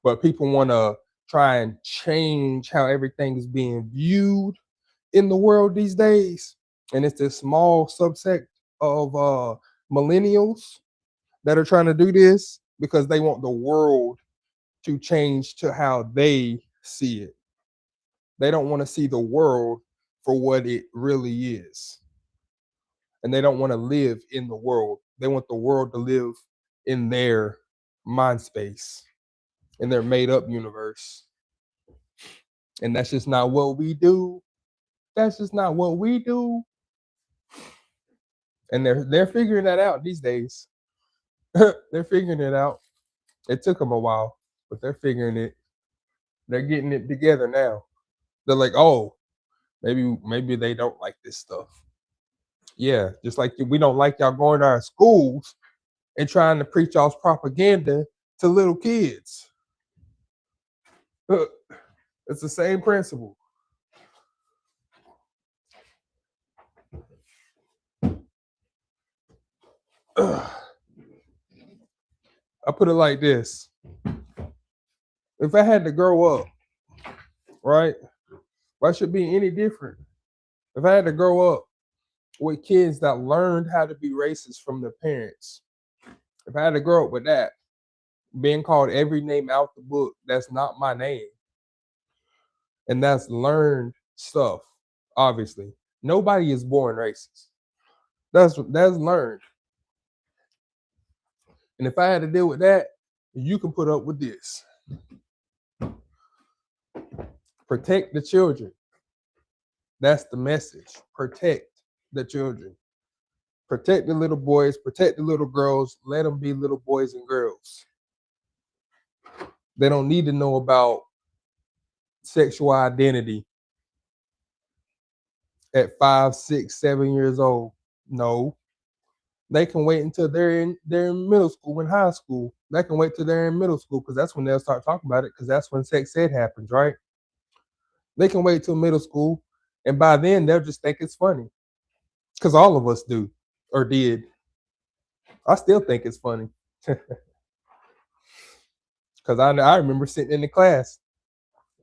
But people want to try and change how everything is being viewed in the world these days. And it's this small subset of millennials that are trying to do this because they want the world to change to how they see it. They don't want to see the world for what it really is. And they don't want to live in the world. They want the world to live in their mind space, in their made up universe. And that's just not what we do. That's just not what we do. And they're figuring that out these days. They're figuring it out. It took them a while, but they're figuring it. They're getting it together now. They're like, oh, maybe they don't like this stuff. Yeah, just like we don't like y'all going to our schools and trying to preach y'all's propaganda to little kids. It's the same principle. I put it like this. If I had to grow up, right? Why should it be any different? If I had to grow up with kids that learned how to be racist from their parents, if I had to grow up with that, being called every name out the book, that's not my name. And that's learned stuff, obviously. Nobody is born racist. That's learned. And if I had to deal with that, you can put up with this. Protect the children. That's the message. Protect the children. Protect the little boys, protect the little girls, let them be little boys and girls. They don't need to know about sexual identity at 5, 6, 7 years old. No. They can wait until they're in middle school and high school. They can wait till they're in middle school because that's when they'll start talking about it, because that's when sex ed happens, right? They can wait till middle school, and by then they'll just think it's funny. Because all of us do, or did. I still think it's funny. Because I remember sitting in the class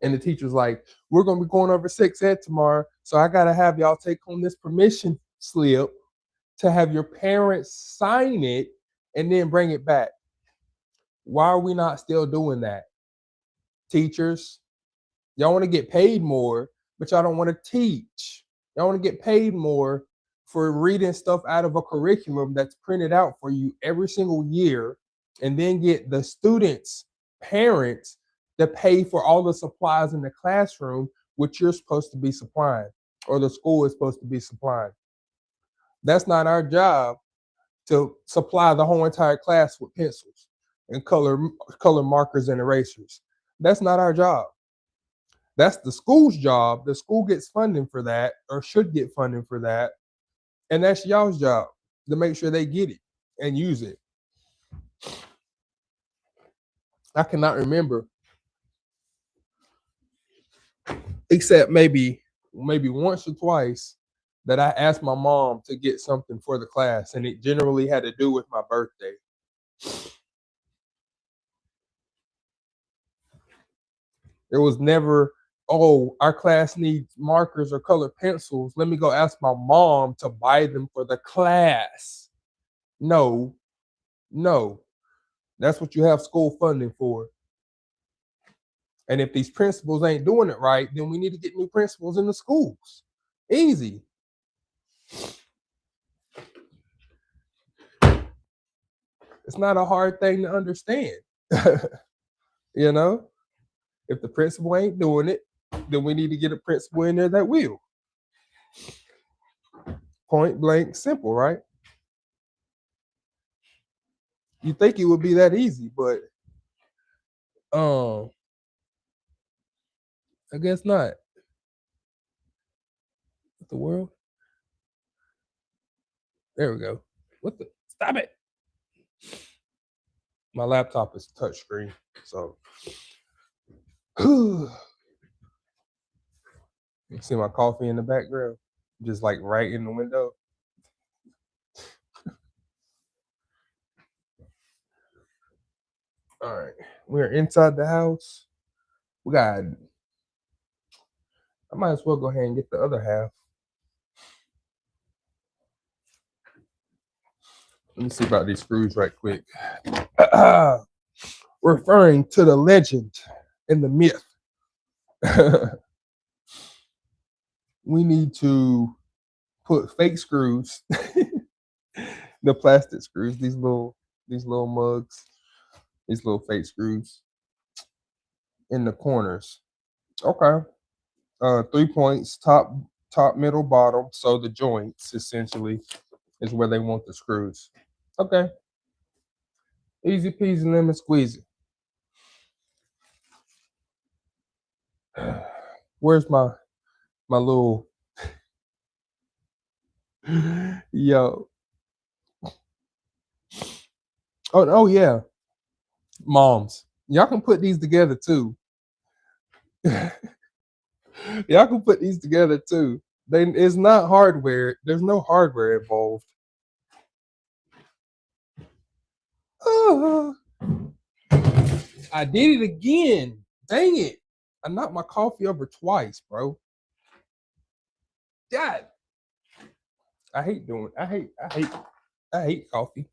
and the teacher's like, we're going to be going over sex ed tomorrow, so I got to have y'all take on this permission slip to have your parents sign it and then bring it back. Why are we not still doing that? Teachers, y'all want to get paid more, but y'all don't want to teach. Y'all want to get paid more for reading stuff out of a curriculum that's printed out for you every single year, and then get the students' parents to pay for all the supplies in the classroom, which you're supposed to be supplying, or the school is supposed to be supplying. That's not our job to supply the whole entire class with pencils and color markers and erasers. That's not our job. That's the school's job. The school gets funding for that, or should get funding for that. And that's y'all's job to make sure they get it and use it. I cannot remember, except maybe once or twice, that I asked my mom to get something for the class, and it generally had to do with my birthday. There was never, oh, our class needs markers or colored pencils. Let me go ask my mom to buy them for the class. No. That's what you have school funding for. And if these principals ain't doing it right, then we need to get new principals in the schools. Easy. It's not a hard thing to understand. You know, if the principal ain't doing it, then we need to get a principal in there that will. Point blank, simple, right? You think it would be that easy, but I guess not. What the world? There we go. What the? Stop it. My laptop is touchscreen, so. You see my coffee in the background, just like right in the window. All right, we're inside the house. We got. I might as well go ahead and get the other half. Let me see about these screws right quick. Referring to the legend and the myth, we need to put fake screws, the plastic screws, these little mugs, these little fake screws in the corners. Okay. 3 points, top, middle, bottom. So the joints essentially is where they want the screws. Okay. Easy peasy lemon squeezy. Where's my little yo? Oh yeah. Moms, y'all can put these together too. Y'all can put these together too. It's not hardware. There's no hardware involved. I did it again. Dang it. I knocked my coffee over twice, bro. God. I hate doing I hate coffee.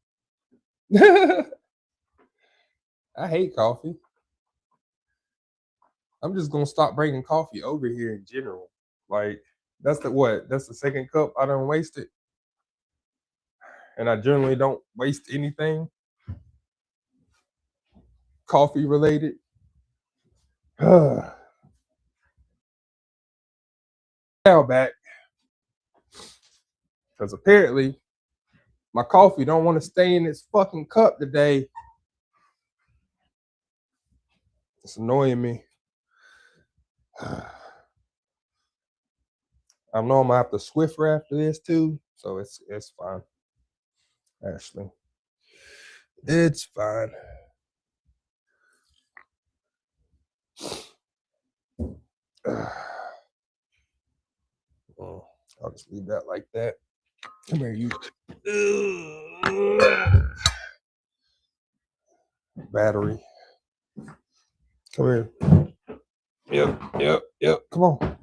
I hate coffee. I'm just gonna stop bringing coffee over here in general. Like, That's the what? That's the second cup I done wasted. And I generally don't waste anything coffee related. Now back, because apparently my coffee don't want to stay in its fucking cup today. It's annoying me. I know I'm gonna have to Swiffer after this too, so it's fine. Ashley, it's fine. I'll just leave that like that. Come here, you. Battery. Come here. Yep. Come on.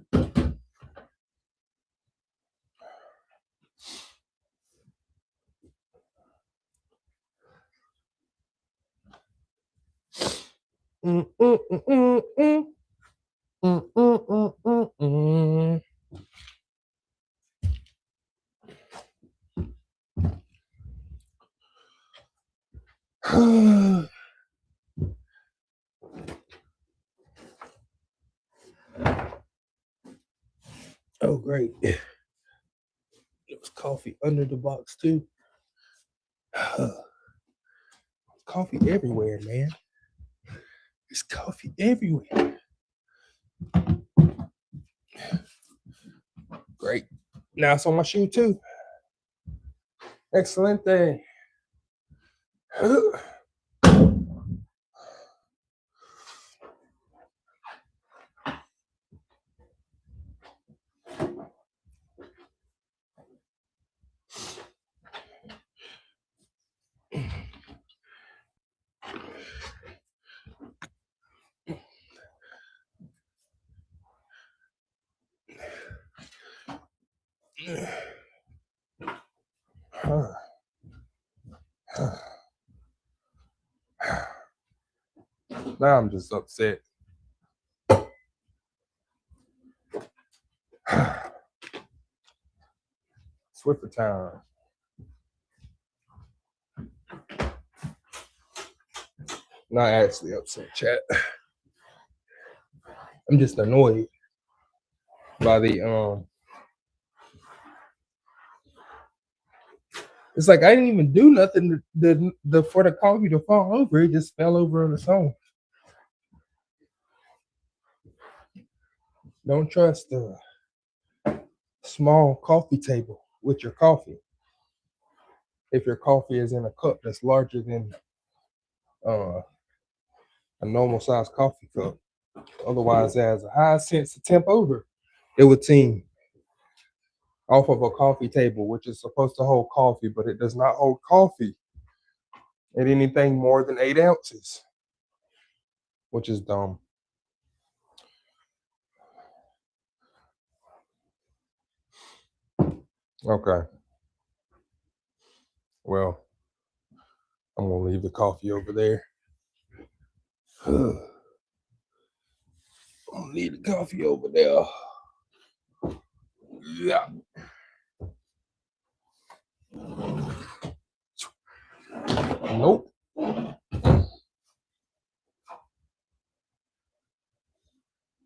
Oh, great. There was coffee under the box, too. Coffee everywhere, man. There's coffee everywhere. Great. Now it's on my shoe, too. Excellent thing. Now I'm just upset. Swiffer time. Not actually upset, chat. I'm just annoyed by the It's like I didn't even do nothing for the coffee to fall over. It just fell over on its own. Don't trust the small coffee table with your coffee. If your coffee is in a cup that's larger than a normal size coffee cup, otherwise it has a high sense of temp over, it would seem, off of a coffee table, which is supposed to hold coffee, but it does not hold coffee at anything more than 8 ounces, which is dumb. Okay. Well, I'm gonna leave the coffee over there. I'm gonna leave the coffee over there. Yeah. Nope.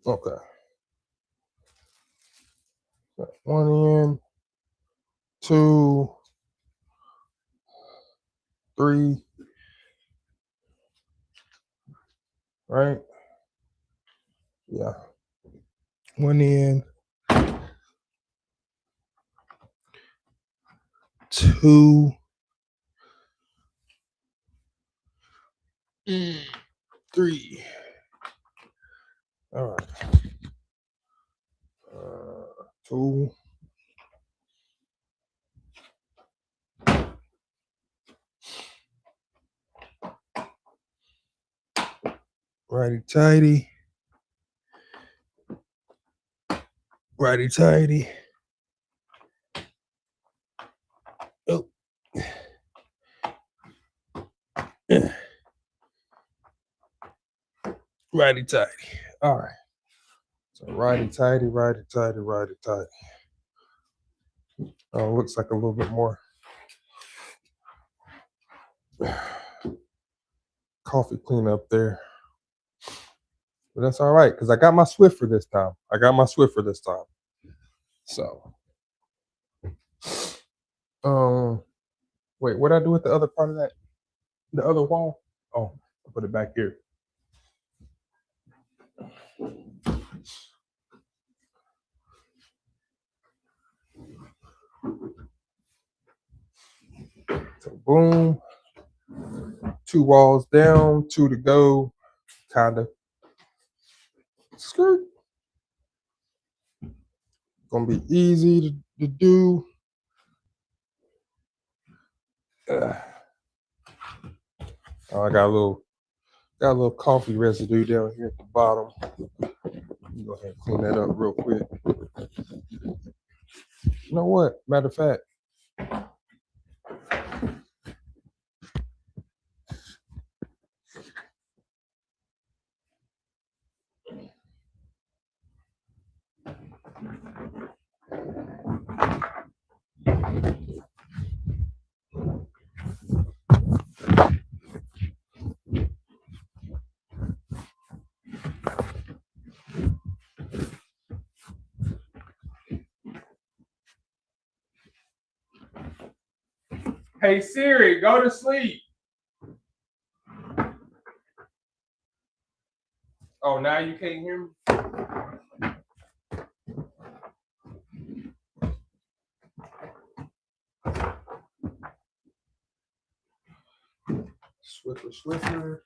Okay. Got 1 in, 2, 3. Right? Yeah. 1 in, 2, 3. All right. 2. Righty tighty. Righty tighty. Oh. Righty tighty. All right. So righty tighty, righty tighty, righty tighty. Oh, looks like a little bit more coffee cleanup there. But that's all right, because I got my Swiffer this time. So, wait, what did I do with the other part of that? The other wall? Oh, I put it back here. So boom, 2 walls down, 2 to go, kind of. Skirt. Gonna be easy to do. Oh, I got a little coffee residue down here at the bottom. Go ahead and clean that up real quick. You know what? Matter of fact, hey Siri, go to sleep. Oh, now you can't hear me? Swiffer.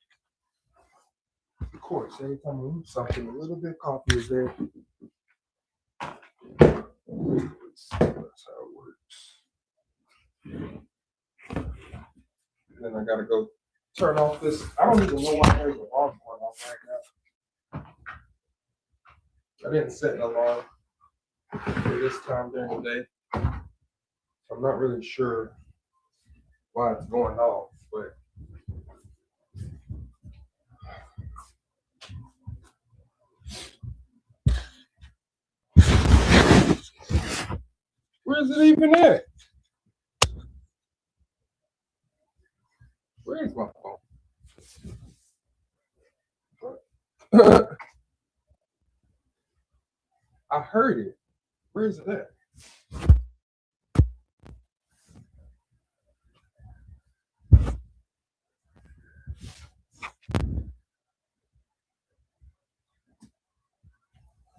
Of course, every time I move something, a little bit of coffee is there. That's how it works. And then I gotta go turn off this. I don't even know why there's an alarm going off right now. I didn't set an alarm for this time during the day. So I'm not really sure why it's going off, but where's it even at? Where's my phone? I heard it. Where's it at?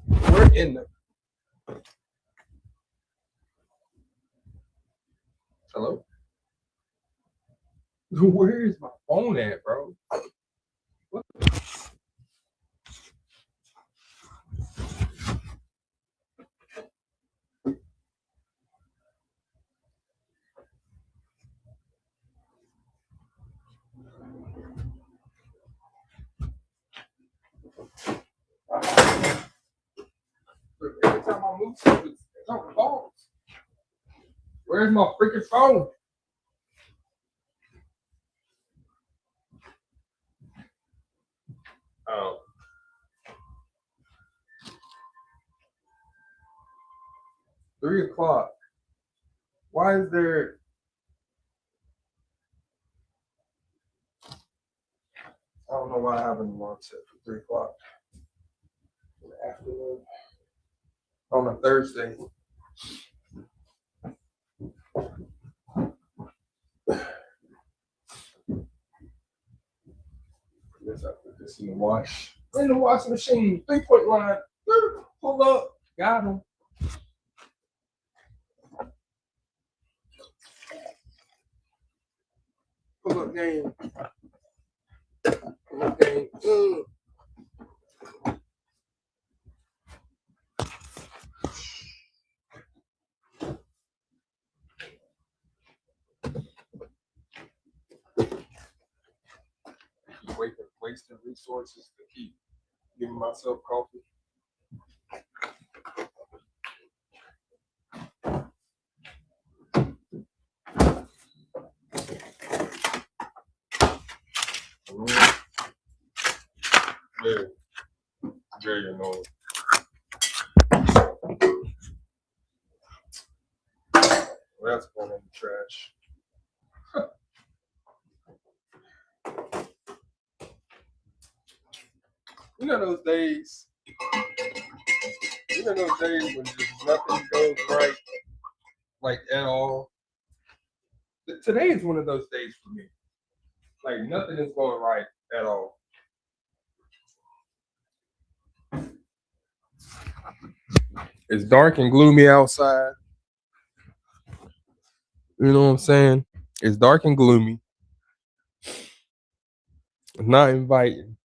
Where in the hello? Where is my phone at, bro? What? Every time I move something, it's on the phone. Where's my freaking phone? Oh. 3 o'clock. Why is there I don't know why I have an alarm set for 3 o'clock in the afternoon on a Thursday. I guess I put this in the wash. In the washing machine, 3-point line. Hold up. Got him. Pull up game. Pull up game. Wasting resources to keep giving myself coffee. Very, very annoying. Well, that's going in the trash. You know those days. You know those days when just nothing goes right, like at all. Today is one of those days for me. Like nothing is going right at all. It's dark and gloomy outside. You know what I'm saying? It's dark and gloomy. It's not inviting.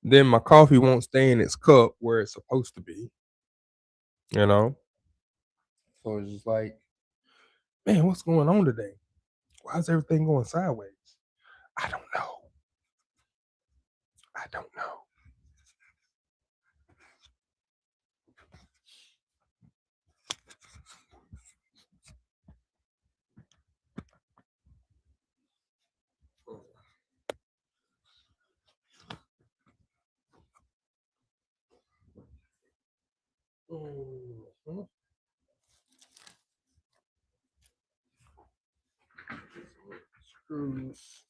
Then my coffee won't stay in its cup where it's supposed to be. You know? So it's just like, man, what's going on today? Why is everything going sideways? I don't know. I don't know. Mhm. Screws.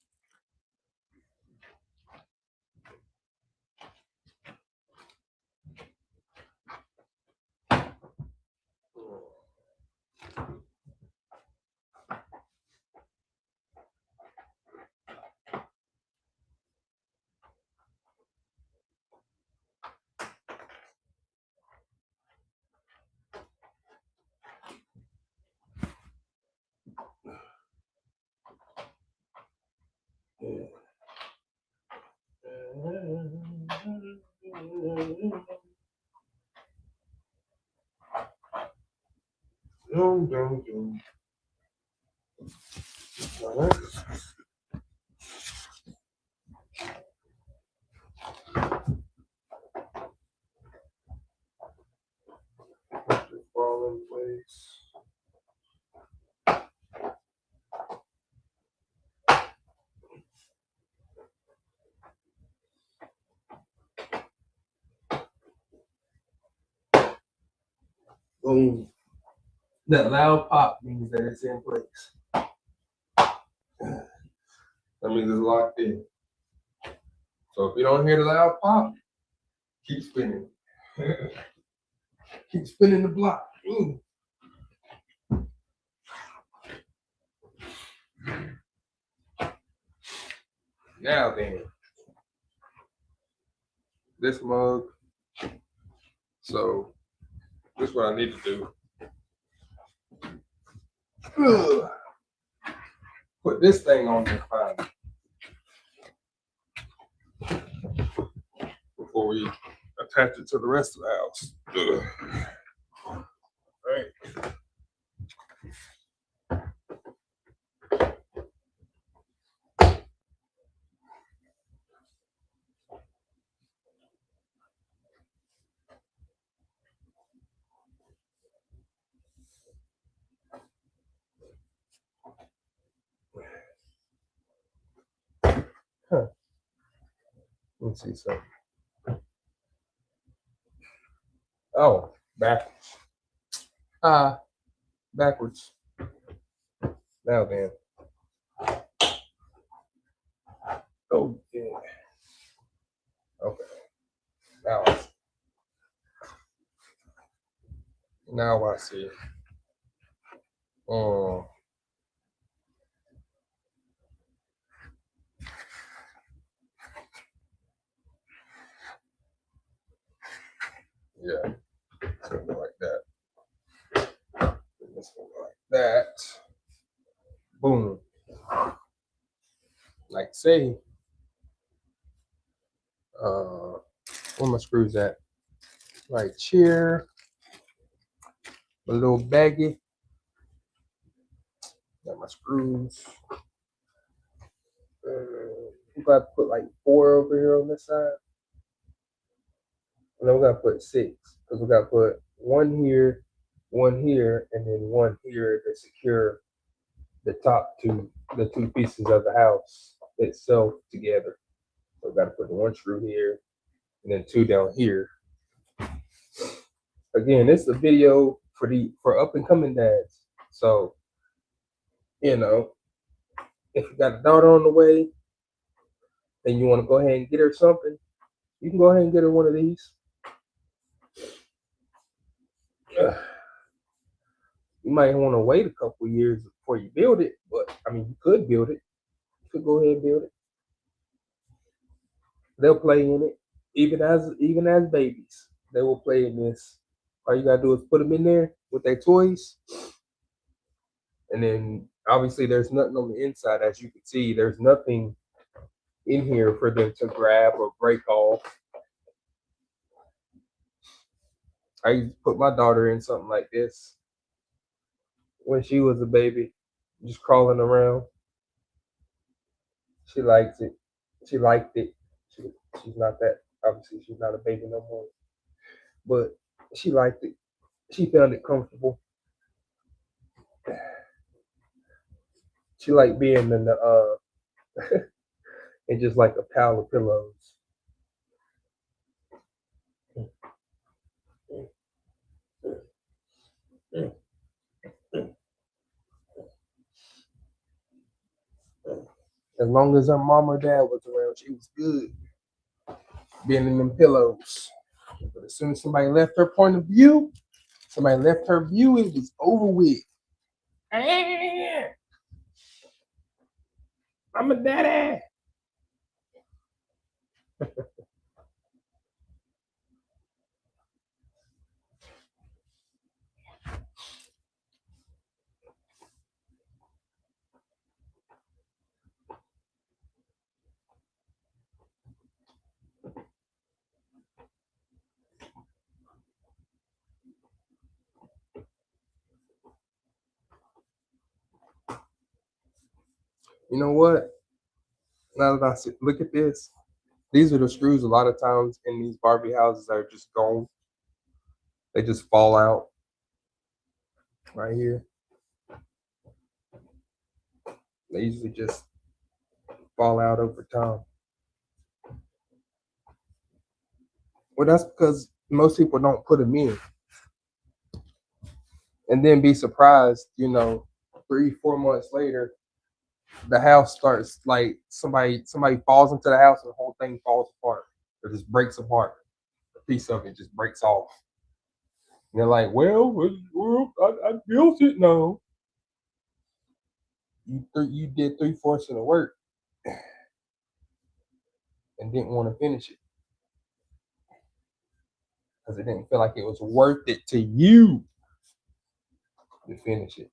Dum, dum, dum. All right. Just fall in place. Boom. That loud pop means that it's in place. That means it's locked in. So if you don't hear the loud pop, keep spinning. Keep spinning the block. Ooh. Now then, this mug. So this is what I need to do. Ugh. Put this thing on there finally before we attach it to the rest of the house. Ugh. Right. Huh. Let's see something. Oh, backwards. Backwards. Now then. Oh yeah. Okay. Now I see. Now I see. Oh. Yeah. It's gonna go like that. This one go like that. Boom. Like say, where my screws at? Right here. A little baggy. Got my screws. We got to put like 4 over here on this side. And then we got to put 6 because we got to put 1 here, 1 here, and then 1 here to secure the the two pieces of the house itself together. So we got to put the 1 screw here and then 2 down here. Again, this is a video for up and coming dads. So, you know, if you got a daughter on the way and you want to go ahead and get her something, you can go ahead and get her one of these. You might want to wait a couple years before you build it, but I mean, you could build it. You could go ahead and build it. They'll play in it, even as babies. They will play in this. All you gotta do is put them in there with their toys, and then obviously there's nothing on the inside, as you can see. There's nothing in here for them to grab or break off. I used to put my daughter in something like this when she was a baby, just crawling around. She likes it. She liked it. She, she's not that, obviously, she's not a baby no more, but she liked it. She found it comfortable. She liked being in the in just like a pile of pillows. As long as her mom or dad was around, she was good being in them pillows. But as soon as somebody left her point of view, somebody left her view, it was over with. I'm a daddy. You know what? Now that look at this, these are the screws. A lot of times in these Barbie houses are just gone. They just fall out right here. They usually just fall out over time. Well, that's because most people don't put them in, and then be surprised. 3-4 months later, the house starts like somebody falls into the house and the whole thing falls apart or just breaks apart. A piece of it just breaks off. And they're like, well, I built it. No, you did 3/4 of the work and didn't want to finish it because it didn't feel like it was worth it to you to finish it.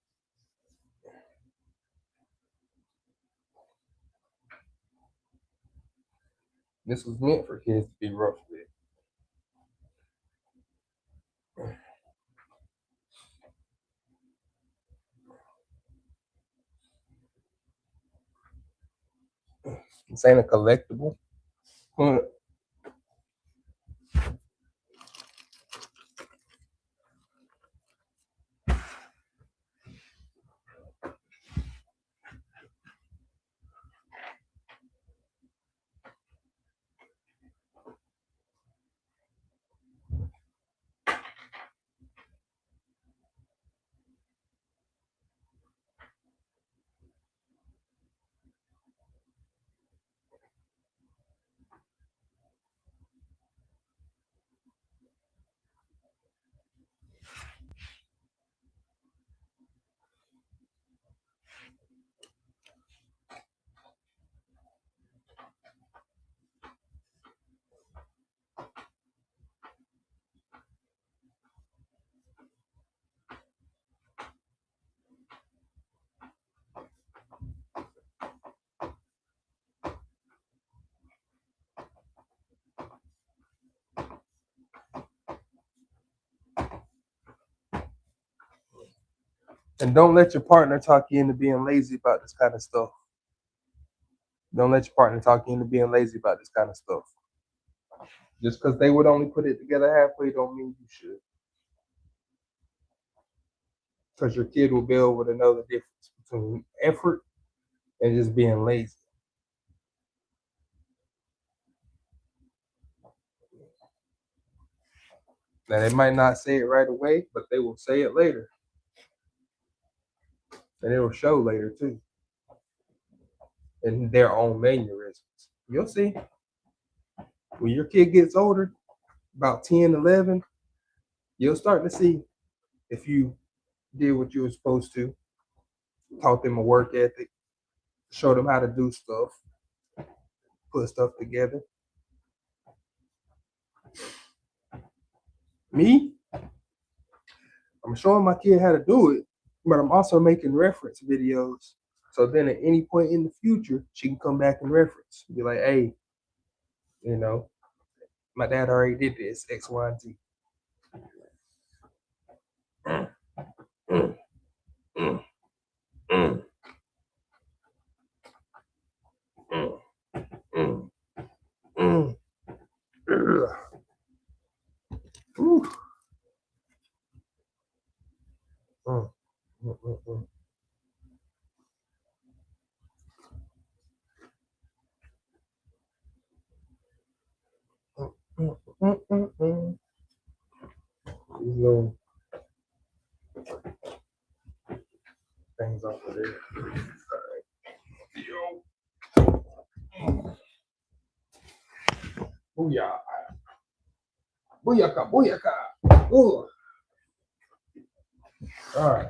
This was meant for kids to be rough with. This ain't a collectible. And don't let your partner talk you into being lazy about this kind of stuff. Don't let your partner talk you into being lazy about this kind of stuff. Just because they would only put it together halfway don't mean you should. Because your kid will be able to know the difference between effort and just being lazy. Now they might not say it right away, but they will say it later. And it'll show later too. And their own mannerisms. You'll see. When your kid gets older, about 10, 11, you'll start to see if you did what you were supposed to, taught them a work ethic, showed them how to do stuff, put stuff together. Me, I'm showing my kid how to do it, but I'm also making reference videos. So then at any point in the future, she can come back and reference. Be like, hey, you know, my dad already did this, X, Y, and Z. Mm, mm, mm, mm, mm, mm, mm. Ugh. Ooh. Mm, mm, mm, mm. Mm, mm, mm, mm, mm. These little things off of there. All right. Yo. Booyah. Booyaka, booyaka. Ooh. All right.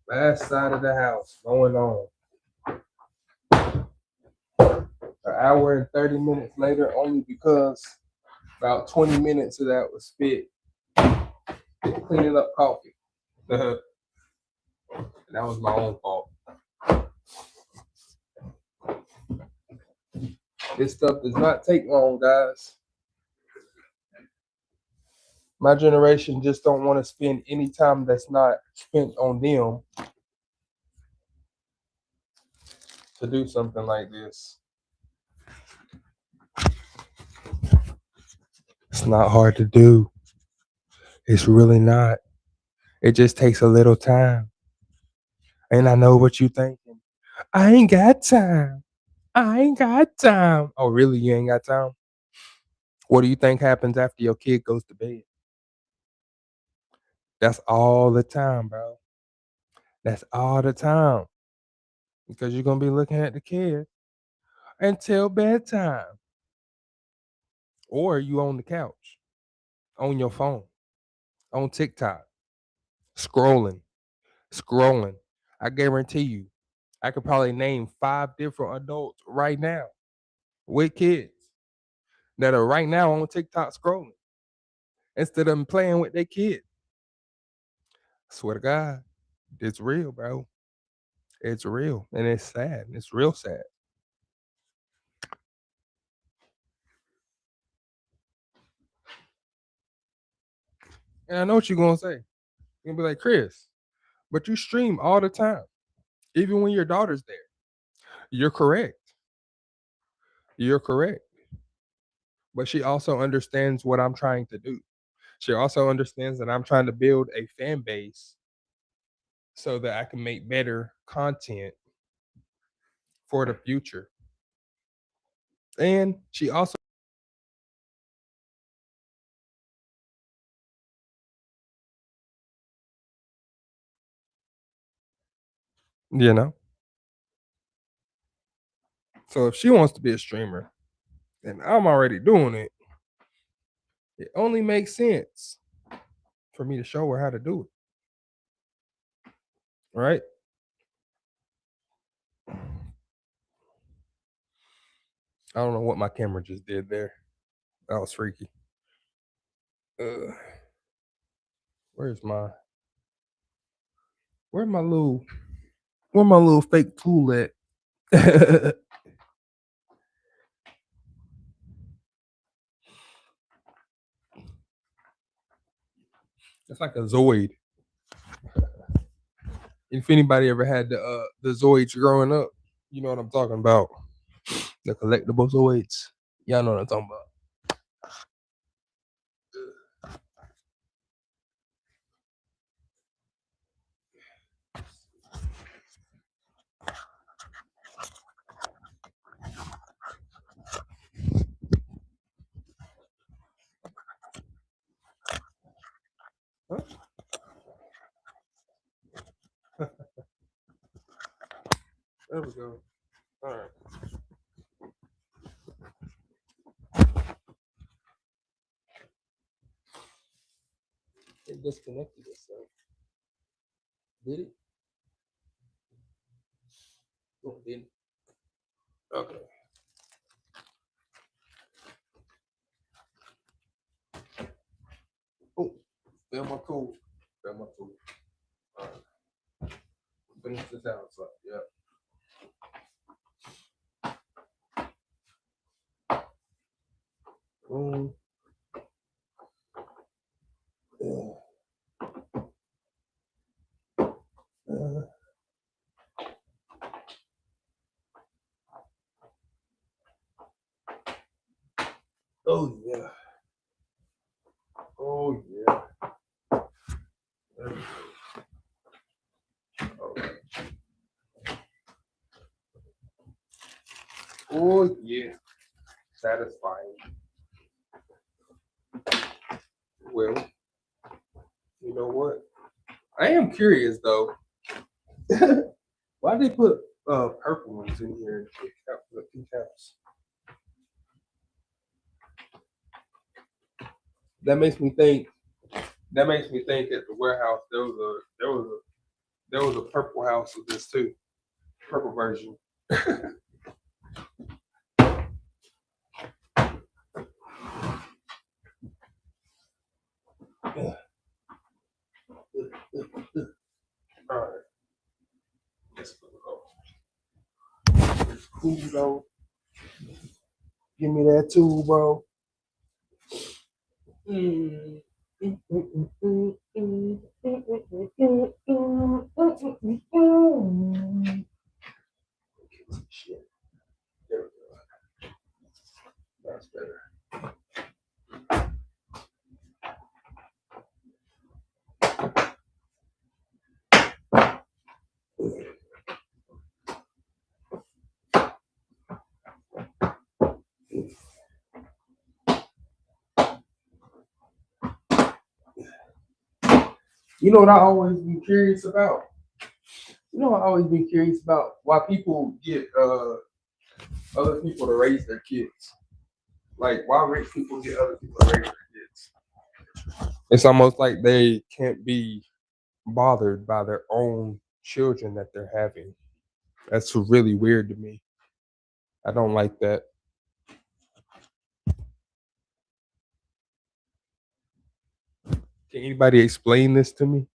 Last side of the house going on. An hour and 30 minutes later, only because about 20 minutes of that was spent cleaning up coffee. And that was my own fault. This stuff does not take long, guys. My generation just don't want to spend any time that's not spent on them to do something like this. It's not hard to do. It's really not. It just takes a little time. And I know what you're thinking. I ain't got time. I ain't got time. Oh, really? You ain't got time? What do you think happens after your kid goes to bed? That's all the time, bro. That's all the time. Because you're going to be looking at the kid until bedtime. Or you on the couch, on your phone, on TikTok, scrolling, scrolling. I guarantee you, I could probably name 5 different adults right now with kids that are right now on TikTok scrolling instead of playing with their kid. I swear to God, it's real, bro. It's real. And it's sad. It's real sad. And I know what you're going to say. You're going to be like, Chris, but you stream all the time, even when your daughter's there. You're correct. You're correct. But she also understands what I'm trying to do. She also understands that I'm trying to build a fan base so that I can make better content for the future. And she also, you know, so if she wants to be a streamer and I'm already doing it, it only makes sense for me to show her how to do it. Right? I don't know what my camera just did there. That was freaky. Uh, where's my where my little where my little fake tool at? It's like a Zoid. If anybody ever had the Zoids growing up, you know what I'm talking about. The collectible Zoids. Y'all know what I'm talking about. Huh? There we go. All right. It disconnected itself. Did it? Oh, it didn't. Okay. Oh, feel my tool. Feel my tool. All right. Finish this out. So, yeah. Mm. Yeah. Uh, oh yeah. Oh yeah. There we go. Okay. Oh yeah. Satisfying. Well, you know what? I am curious though. Why they put purple ones in here? The keycaps. That makes me think. That makes me think at the warehouse there was a purple house of this too, purple version. All right, let's put it over. It's cool though. Give me that tool, bro. Mm. Shit. There we go. That's better. You know what I always be curious about? You know, I always been curious about why people get other people to raise their kids. Like, why rich people get other people to raise their kids? It's almost like they can't be bothered by their own children that they're having. That's really weird to me. I don't like that. Can anybody explain this to me?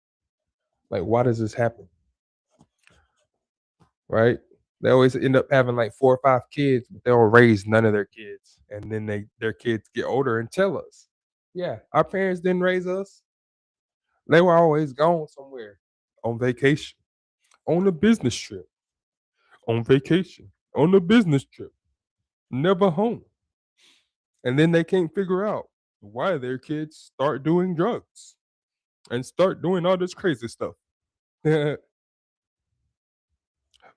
Like, why does this happen? Right? They always end up having like 4 or 5 kids, but they don't raise none of their kids. And then their kids get older and tell us, yeah, our parents didn't raise us. They were always gone somewhere on vacation, on a business trip, on vacation, on a business trip, never home. And then they can't figure out why their kids start doing drugs and start doing all this crazy stuff.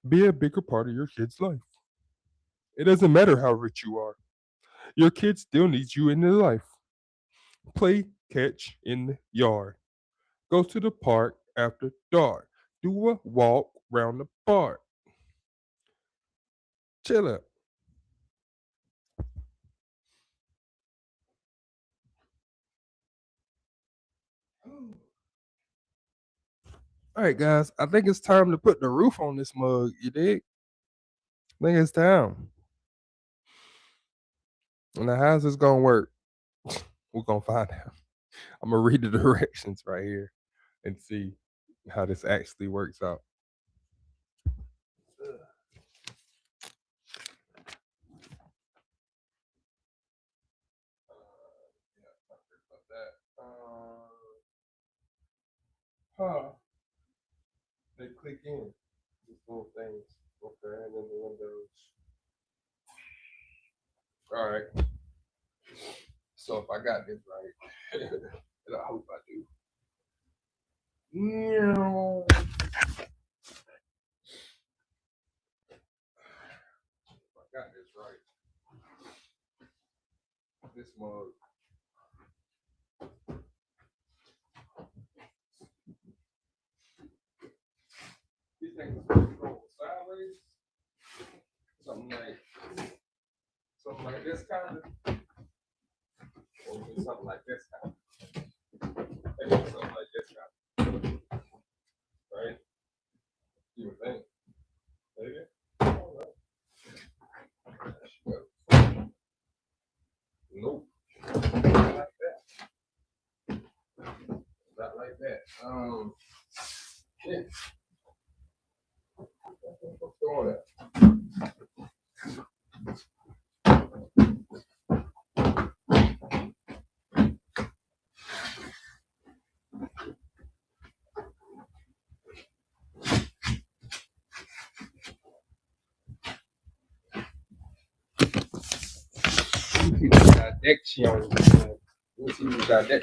Be a bigger part of your kid's life. It doesn't matter how rich you are, your kid still needs you in their life. Play catch in the yard. Go to the park after dark. Do a walk round the park. Chill out. All right, guys. I think it's time to put the roof on this mug. You dig? I think it's time. And now, how's this gonna work? We're gonna find out. I'm gonna read the directions right here and see how this actually works out. Ugh. Yeah, not sure about that. Huh? They click in these little things. Okay, and then the windows. All right. So if I got this right, and I hope I do. Yeah. If I got this right, this mug. think it's supposed to go sideways? Something like this kind of, or something like this kind of. Maybe something like this kind of, right? You would think, maybe. All right. Nope. Not like that. Not like that. Yeah. What's going on? You got deck on. You see, you got deck.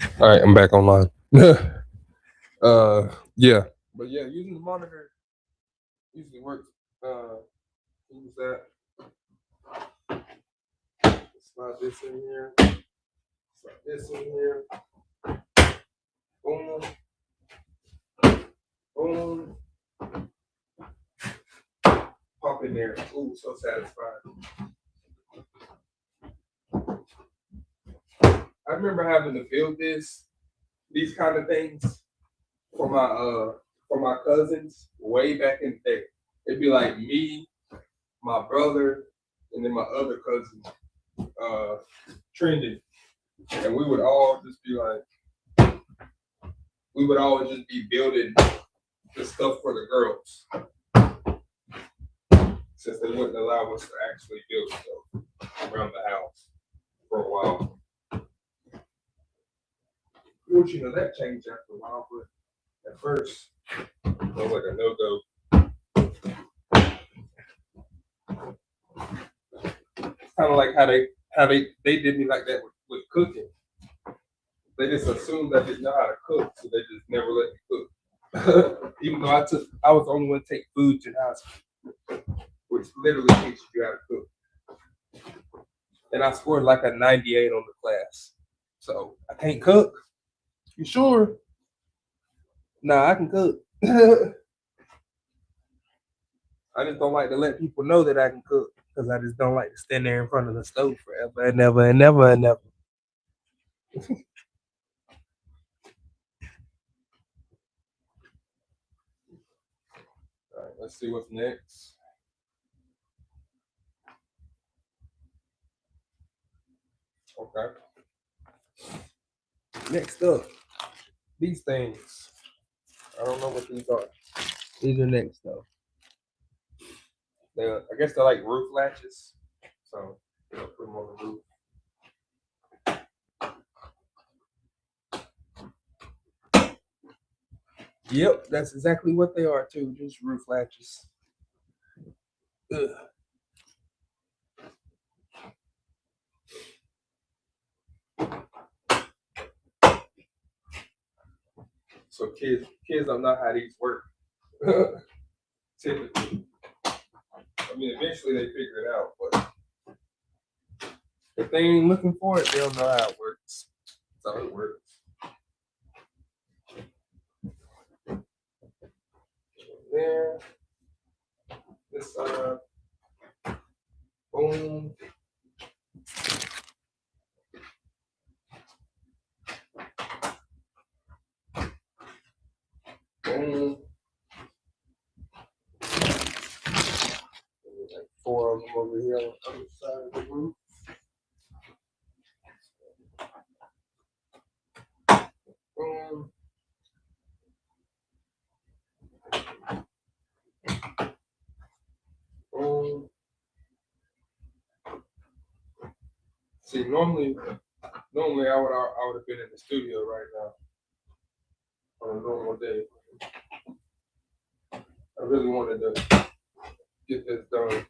All right, I'm back online. Yeah, but yeah, using the monitor usually works. Use that. Slide this in here. Slide this in here. Boom, boom. Pop in there. Ooh, so satisfying. I remember having to build these kind of things for my cousins way back in the day. It'd be like me, my brother, and then my other cousin, uh, trending, and we would all just be building the stuff for the girls, since they wouldn't allow us to actually build stuff around the house for a while. Which that changed after a while, but at first it was like a no go. Kind of like how they did me like that with cooking. They just assumed I didn't know how to cook, so they just never let me cook. Even though I was the only one to take food in high school, which literally teaches you how to cook. And I scored like a 98 on the class. So I can't cook. You sure? Nah, I can cook. I just don't like to let people know that I can cook because I just don't like to stand there in front of the stove forever and never and never and never. All right, let's see what's next. Okay. Next up, these things. I don't know what these are. These are next though. I guess they're like roof latches. So put them on the roof. Yep, that's exactly what they are too. Just roof latches. Ugh. So kids don't know how these work. Typically. I mean, eventually they figure it out, but if they ain't looking for it, they don't know how it works. That's how it works. There. This side. Boom. Boom. Like 4 of them over here on the other side of the roof. Boom. Boom. See, normally I would have been in the studio right now on a normal day. I really wanted to get this done.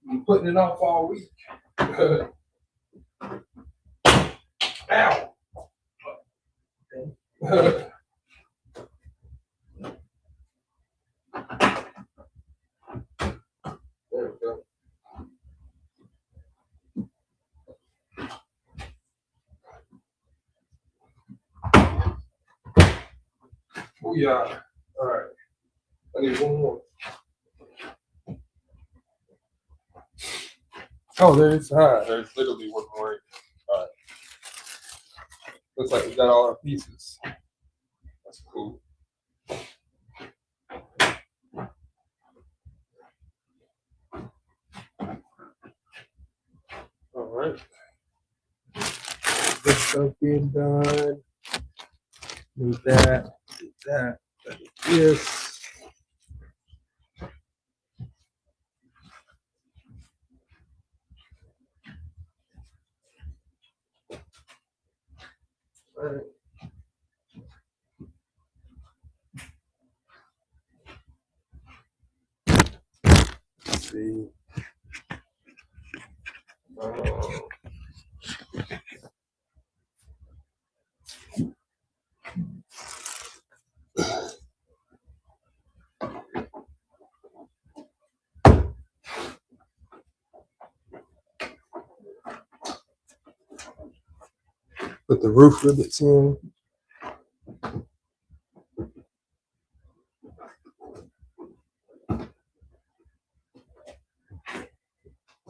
I'm putting it off all week. Ow! There we go. Oh yeah. All right. I need one more. Oh, there's literally one more. All right. Looks like we got all our pieces. That's cool. All right. This stuff being done. Need that. Need that. Yes. Alright. Let's see. Put the roof rivets in.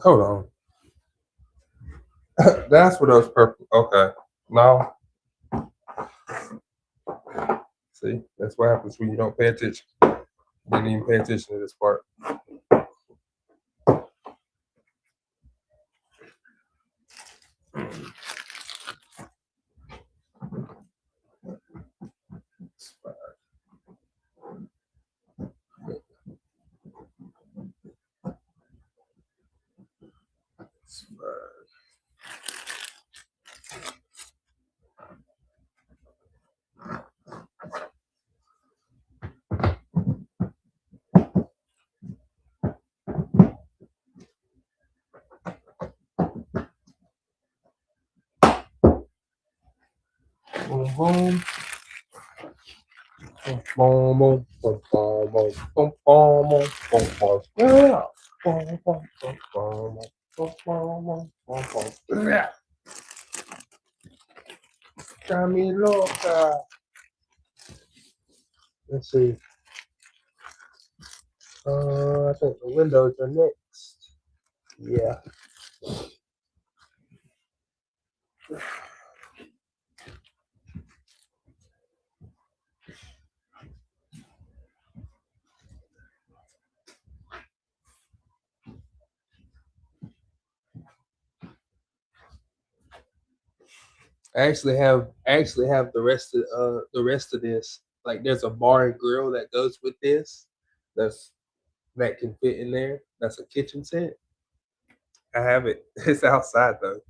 Hold on. That's what those purple. Okay. No. See, that's what happens when you don't pay attention. You didn't even pay attention to this part. It's fine. It's fine. Boom, boom. Boom, boom, boom, boom, boom, boom, boom, boom, boom, boom. Yeah. Boom, boom, boom, boom, boom, boom, boom, boom. Yeah. Loca. Let's see. I think the windows are next. Yeah. I actually have the rest of this. Like there's a bar and grill that goes with this. That's that can fit in there. That's a kitchen set. I have it. It's outside though.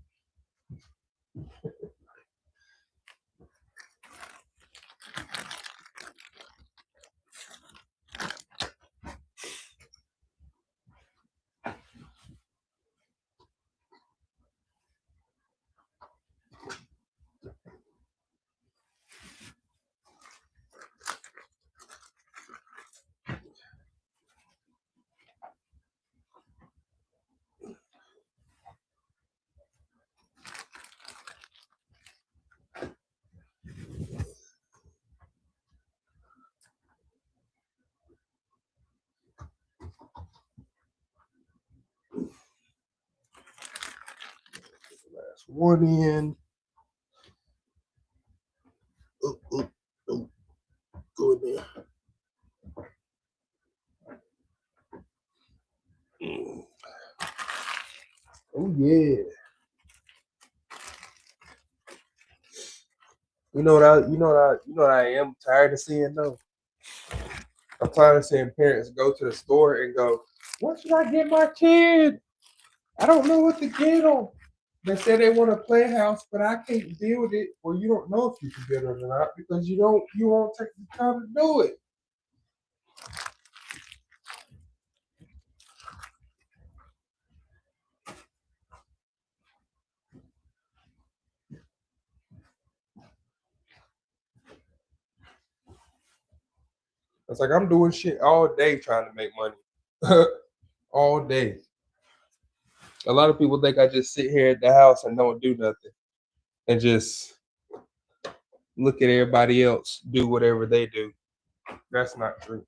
Last one in. Oh, oh, oh, go in there. Mm. Oh yeah. You know what I am tired of seeing though. I'm tired of seeing parents go to the store and go, "What should I get my kid? I don't know what to get them." They say they want a playhouse, but I can't build it. Well, you don't know if you can build it or not because you won't take the time to do it. It's like I'm doing shit all day trying to make money. All day. A lot of people think I just sit here at the house and don't do nothing and just look at everybody else do whatever they do. That's not true.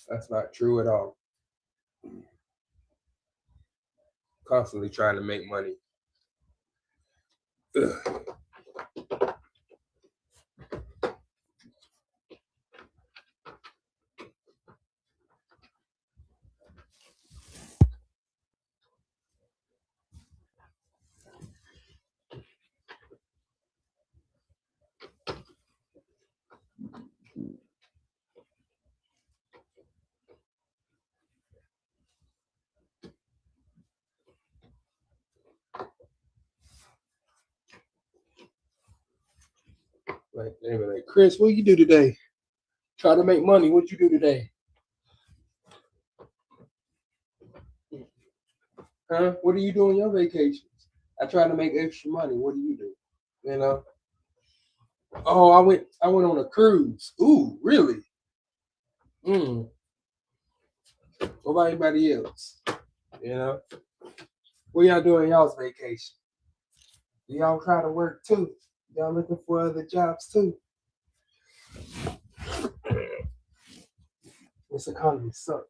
That's not true at all. Constantly trying to make money. Ugh. They be like, Chris, what you do today? Try to make money. What you do today? Huh? What do you do on your vacations? I try to make extra money. What do you do? You know? Oh, I went on a cruise. Ooh, really? Mm. What about anybody else? You know? What y'all doing y'all's vacation? Do y'all try to work too? Y'all looking for other jobs too? This economy sucks.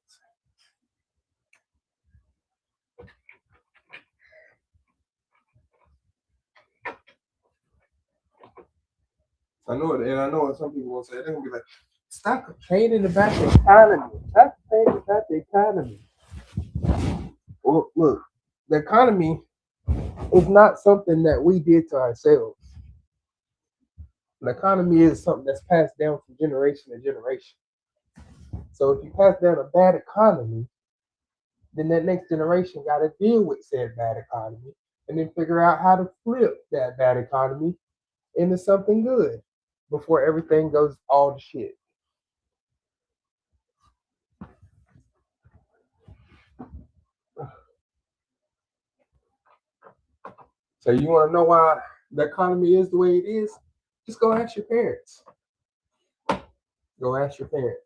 I know it, and I know what some people will say. They're gonna be like, "Stop complaining about the economy. Stop complaining about the economy." Well, look, the economy is not something that we did to ourselves. The economy is something that's passed down from generation to generation. So if you pass down a bad economy, then that next generation got to deal with said bad economy and then figure out how to flip that bad economy into something good before everything goes all to shit. So you want to know why the economy is the way it is? Just go ask your parents. Go ask your parents.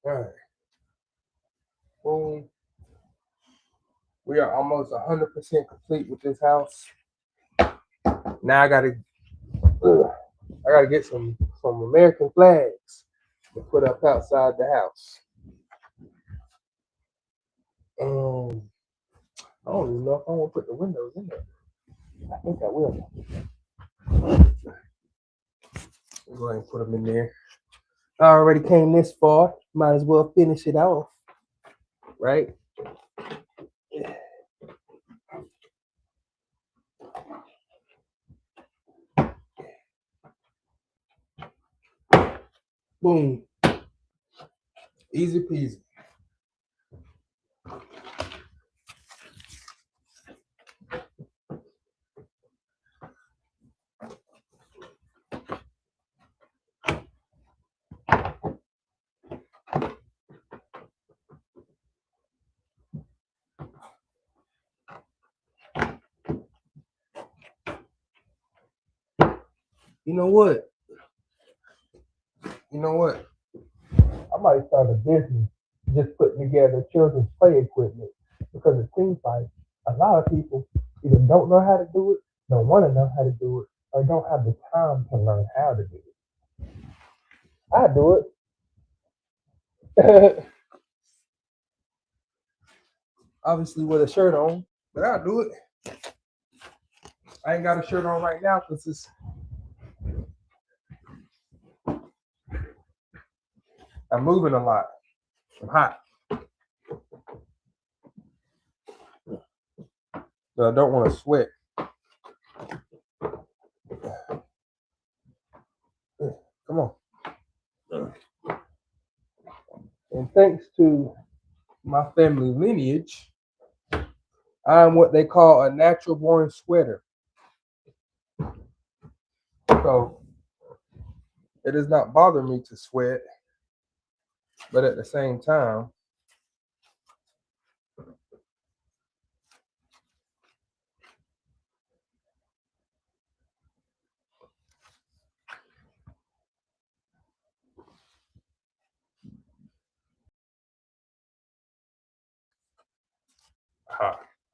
All right. Boom. We are almost 100% complete with this house. Now I gotta get some American flags to put up outside the house. I don't even know if I want to put the windows in there. I think I will. We'll go ahead and put them in there. I already came this far. Might as well finish it off, right? Boom. Easy peasy. You know what? I might start a business just putting together children's play equipment because it seems like a lot of people either don't know how to do it, don't want to know how to do it, or don't have the time to learn how to do it. I do it. Obviously with a shirt on, but I'll do it. I ain't got a shirt on right now because I'm moving a lot. I'm hot. So I don't want to sweat. Come on. And thanks to my family lineage, I'm what they call a natural born sweater. So it does not bother me to sweat, but at the same time,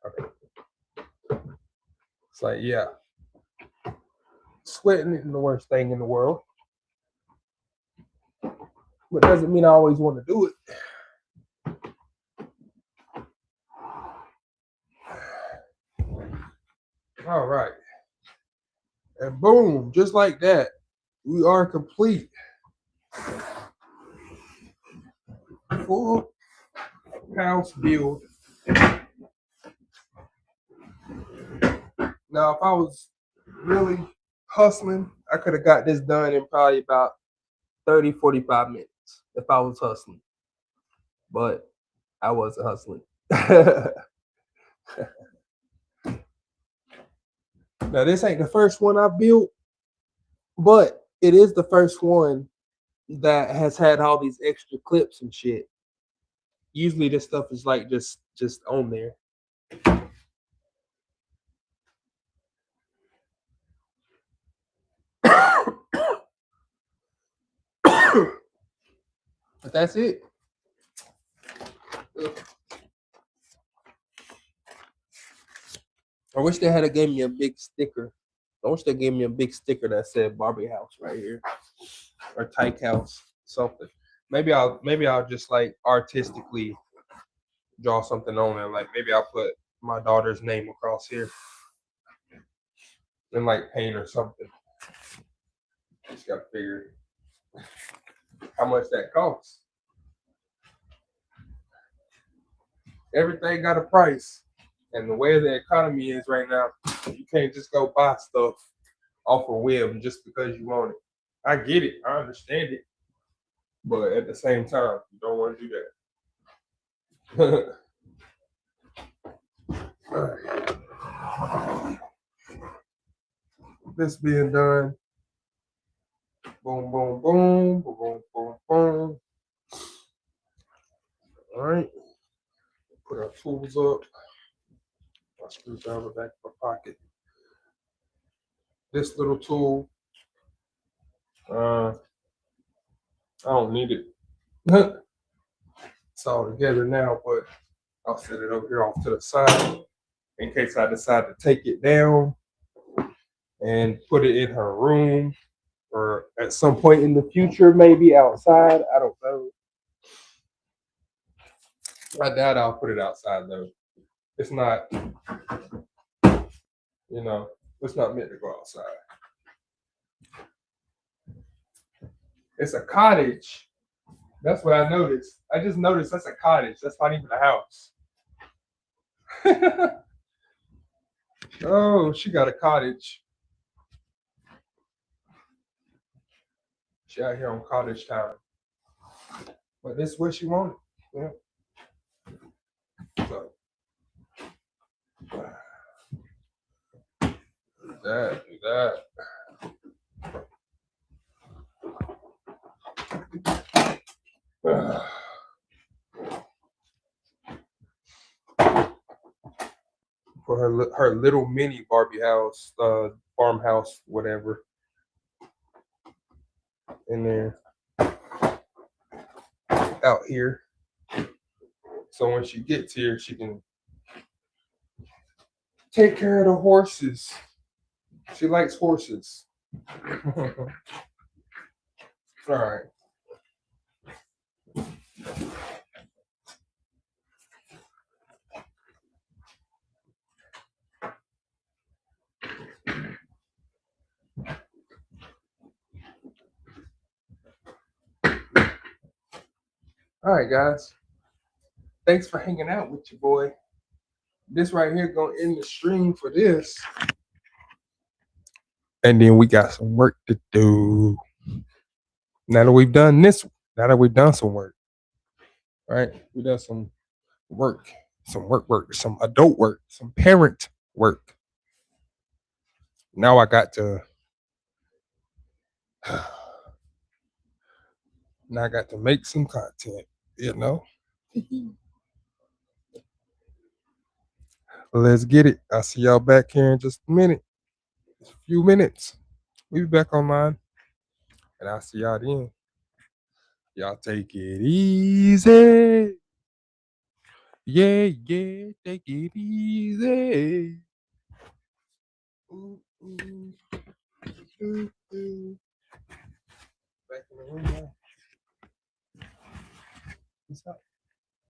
okay. It's like, yeah, sweating isn't the worst thing in the world, but doesn't mean I always want to do it. All right. And boom, just like that, we are complete. Full house build. Now, if I was really hustling, I could have got this done in probably about 30, 45 minutes if I was hustling. But I wasn't hustling. Now, this ain't the first one I built, but it is the first one that has had all these extra clips and shit. Usually this stuff is like just on there. But that's it. I wish they had gave me a big sticker. I wish they gave me a big sticker that said Barbie house right here. Or Tyke house, something. Maybe I'll just like artistically draw something on there. Like maybe I'll put my daughter's name across here. And like paint or something. Just gotta figure how much that costs. Everything got a price. And the way the economy is right now, you can't just go buy stuff off a whim just because you want it. I get it, I understand it. But at the same time, you don't want to do that. This being done. Boom, boom, boom, boom, boom, boom, boom. All right. Put our tools up. My screwdriver back in my pocket. This little tool, I don't need it. It's all together now, but I'll set it over here off to the side in case I decide to take it down and put it in her room or at some point in the future, maybe outside. I don't know. I doubt I'll put it outside though. It's not, it's not meant to go outside. It's a cottage. That's what I noticed. I just noticed that's a cottage. That's not even a house. Oh, she got a cottage. She out here on cottage time. But this is what she wanted. Yeah. So do that. For her little mini Barbie house, farmhouse, whatever, in there, out here. So when she gets here, she can take care of the horses. She likes horses. All right. All right, guys. Thanks for hanging out with your boy. This right here gonna end the stream for this. And then we got some work to do. Now that we've done some work, right? We done some work, some adult work, some parent work. Now I got to make some content, Let's get it. I'll see y'all back here in just a minute. Just a few minutes. We'll be back online. And I'll see y'all then. Y'all take it easy. Yeah, take it easy. Ooh, ooh, ooh, ooh. Back in the room now. Peace out.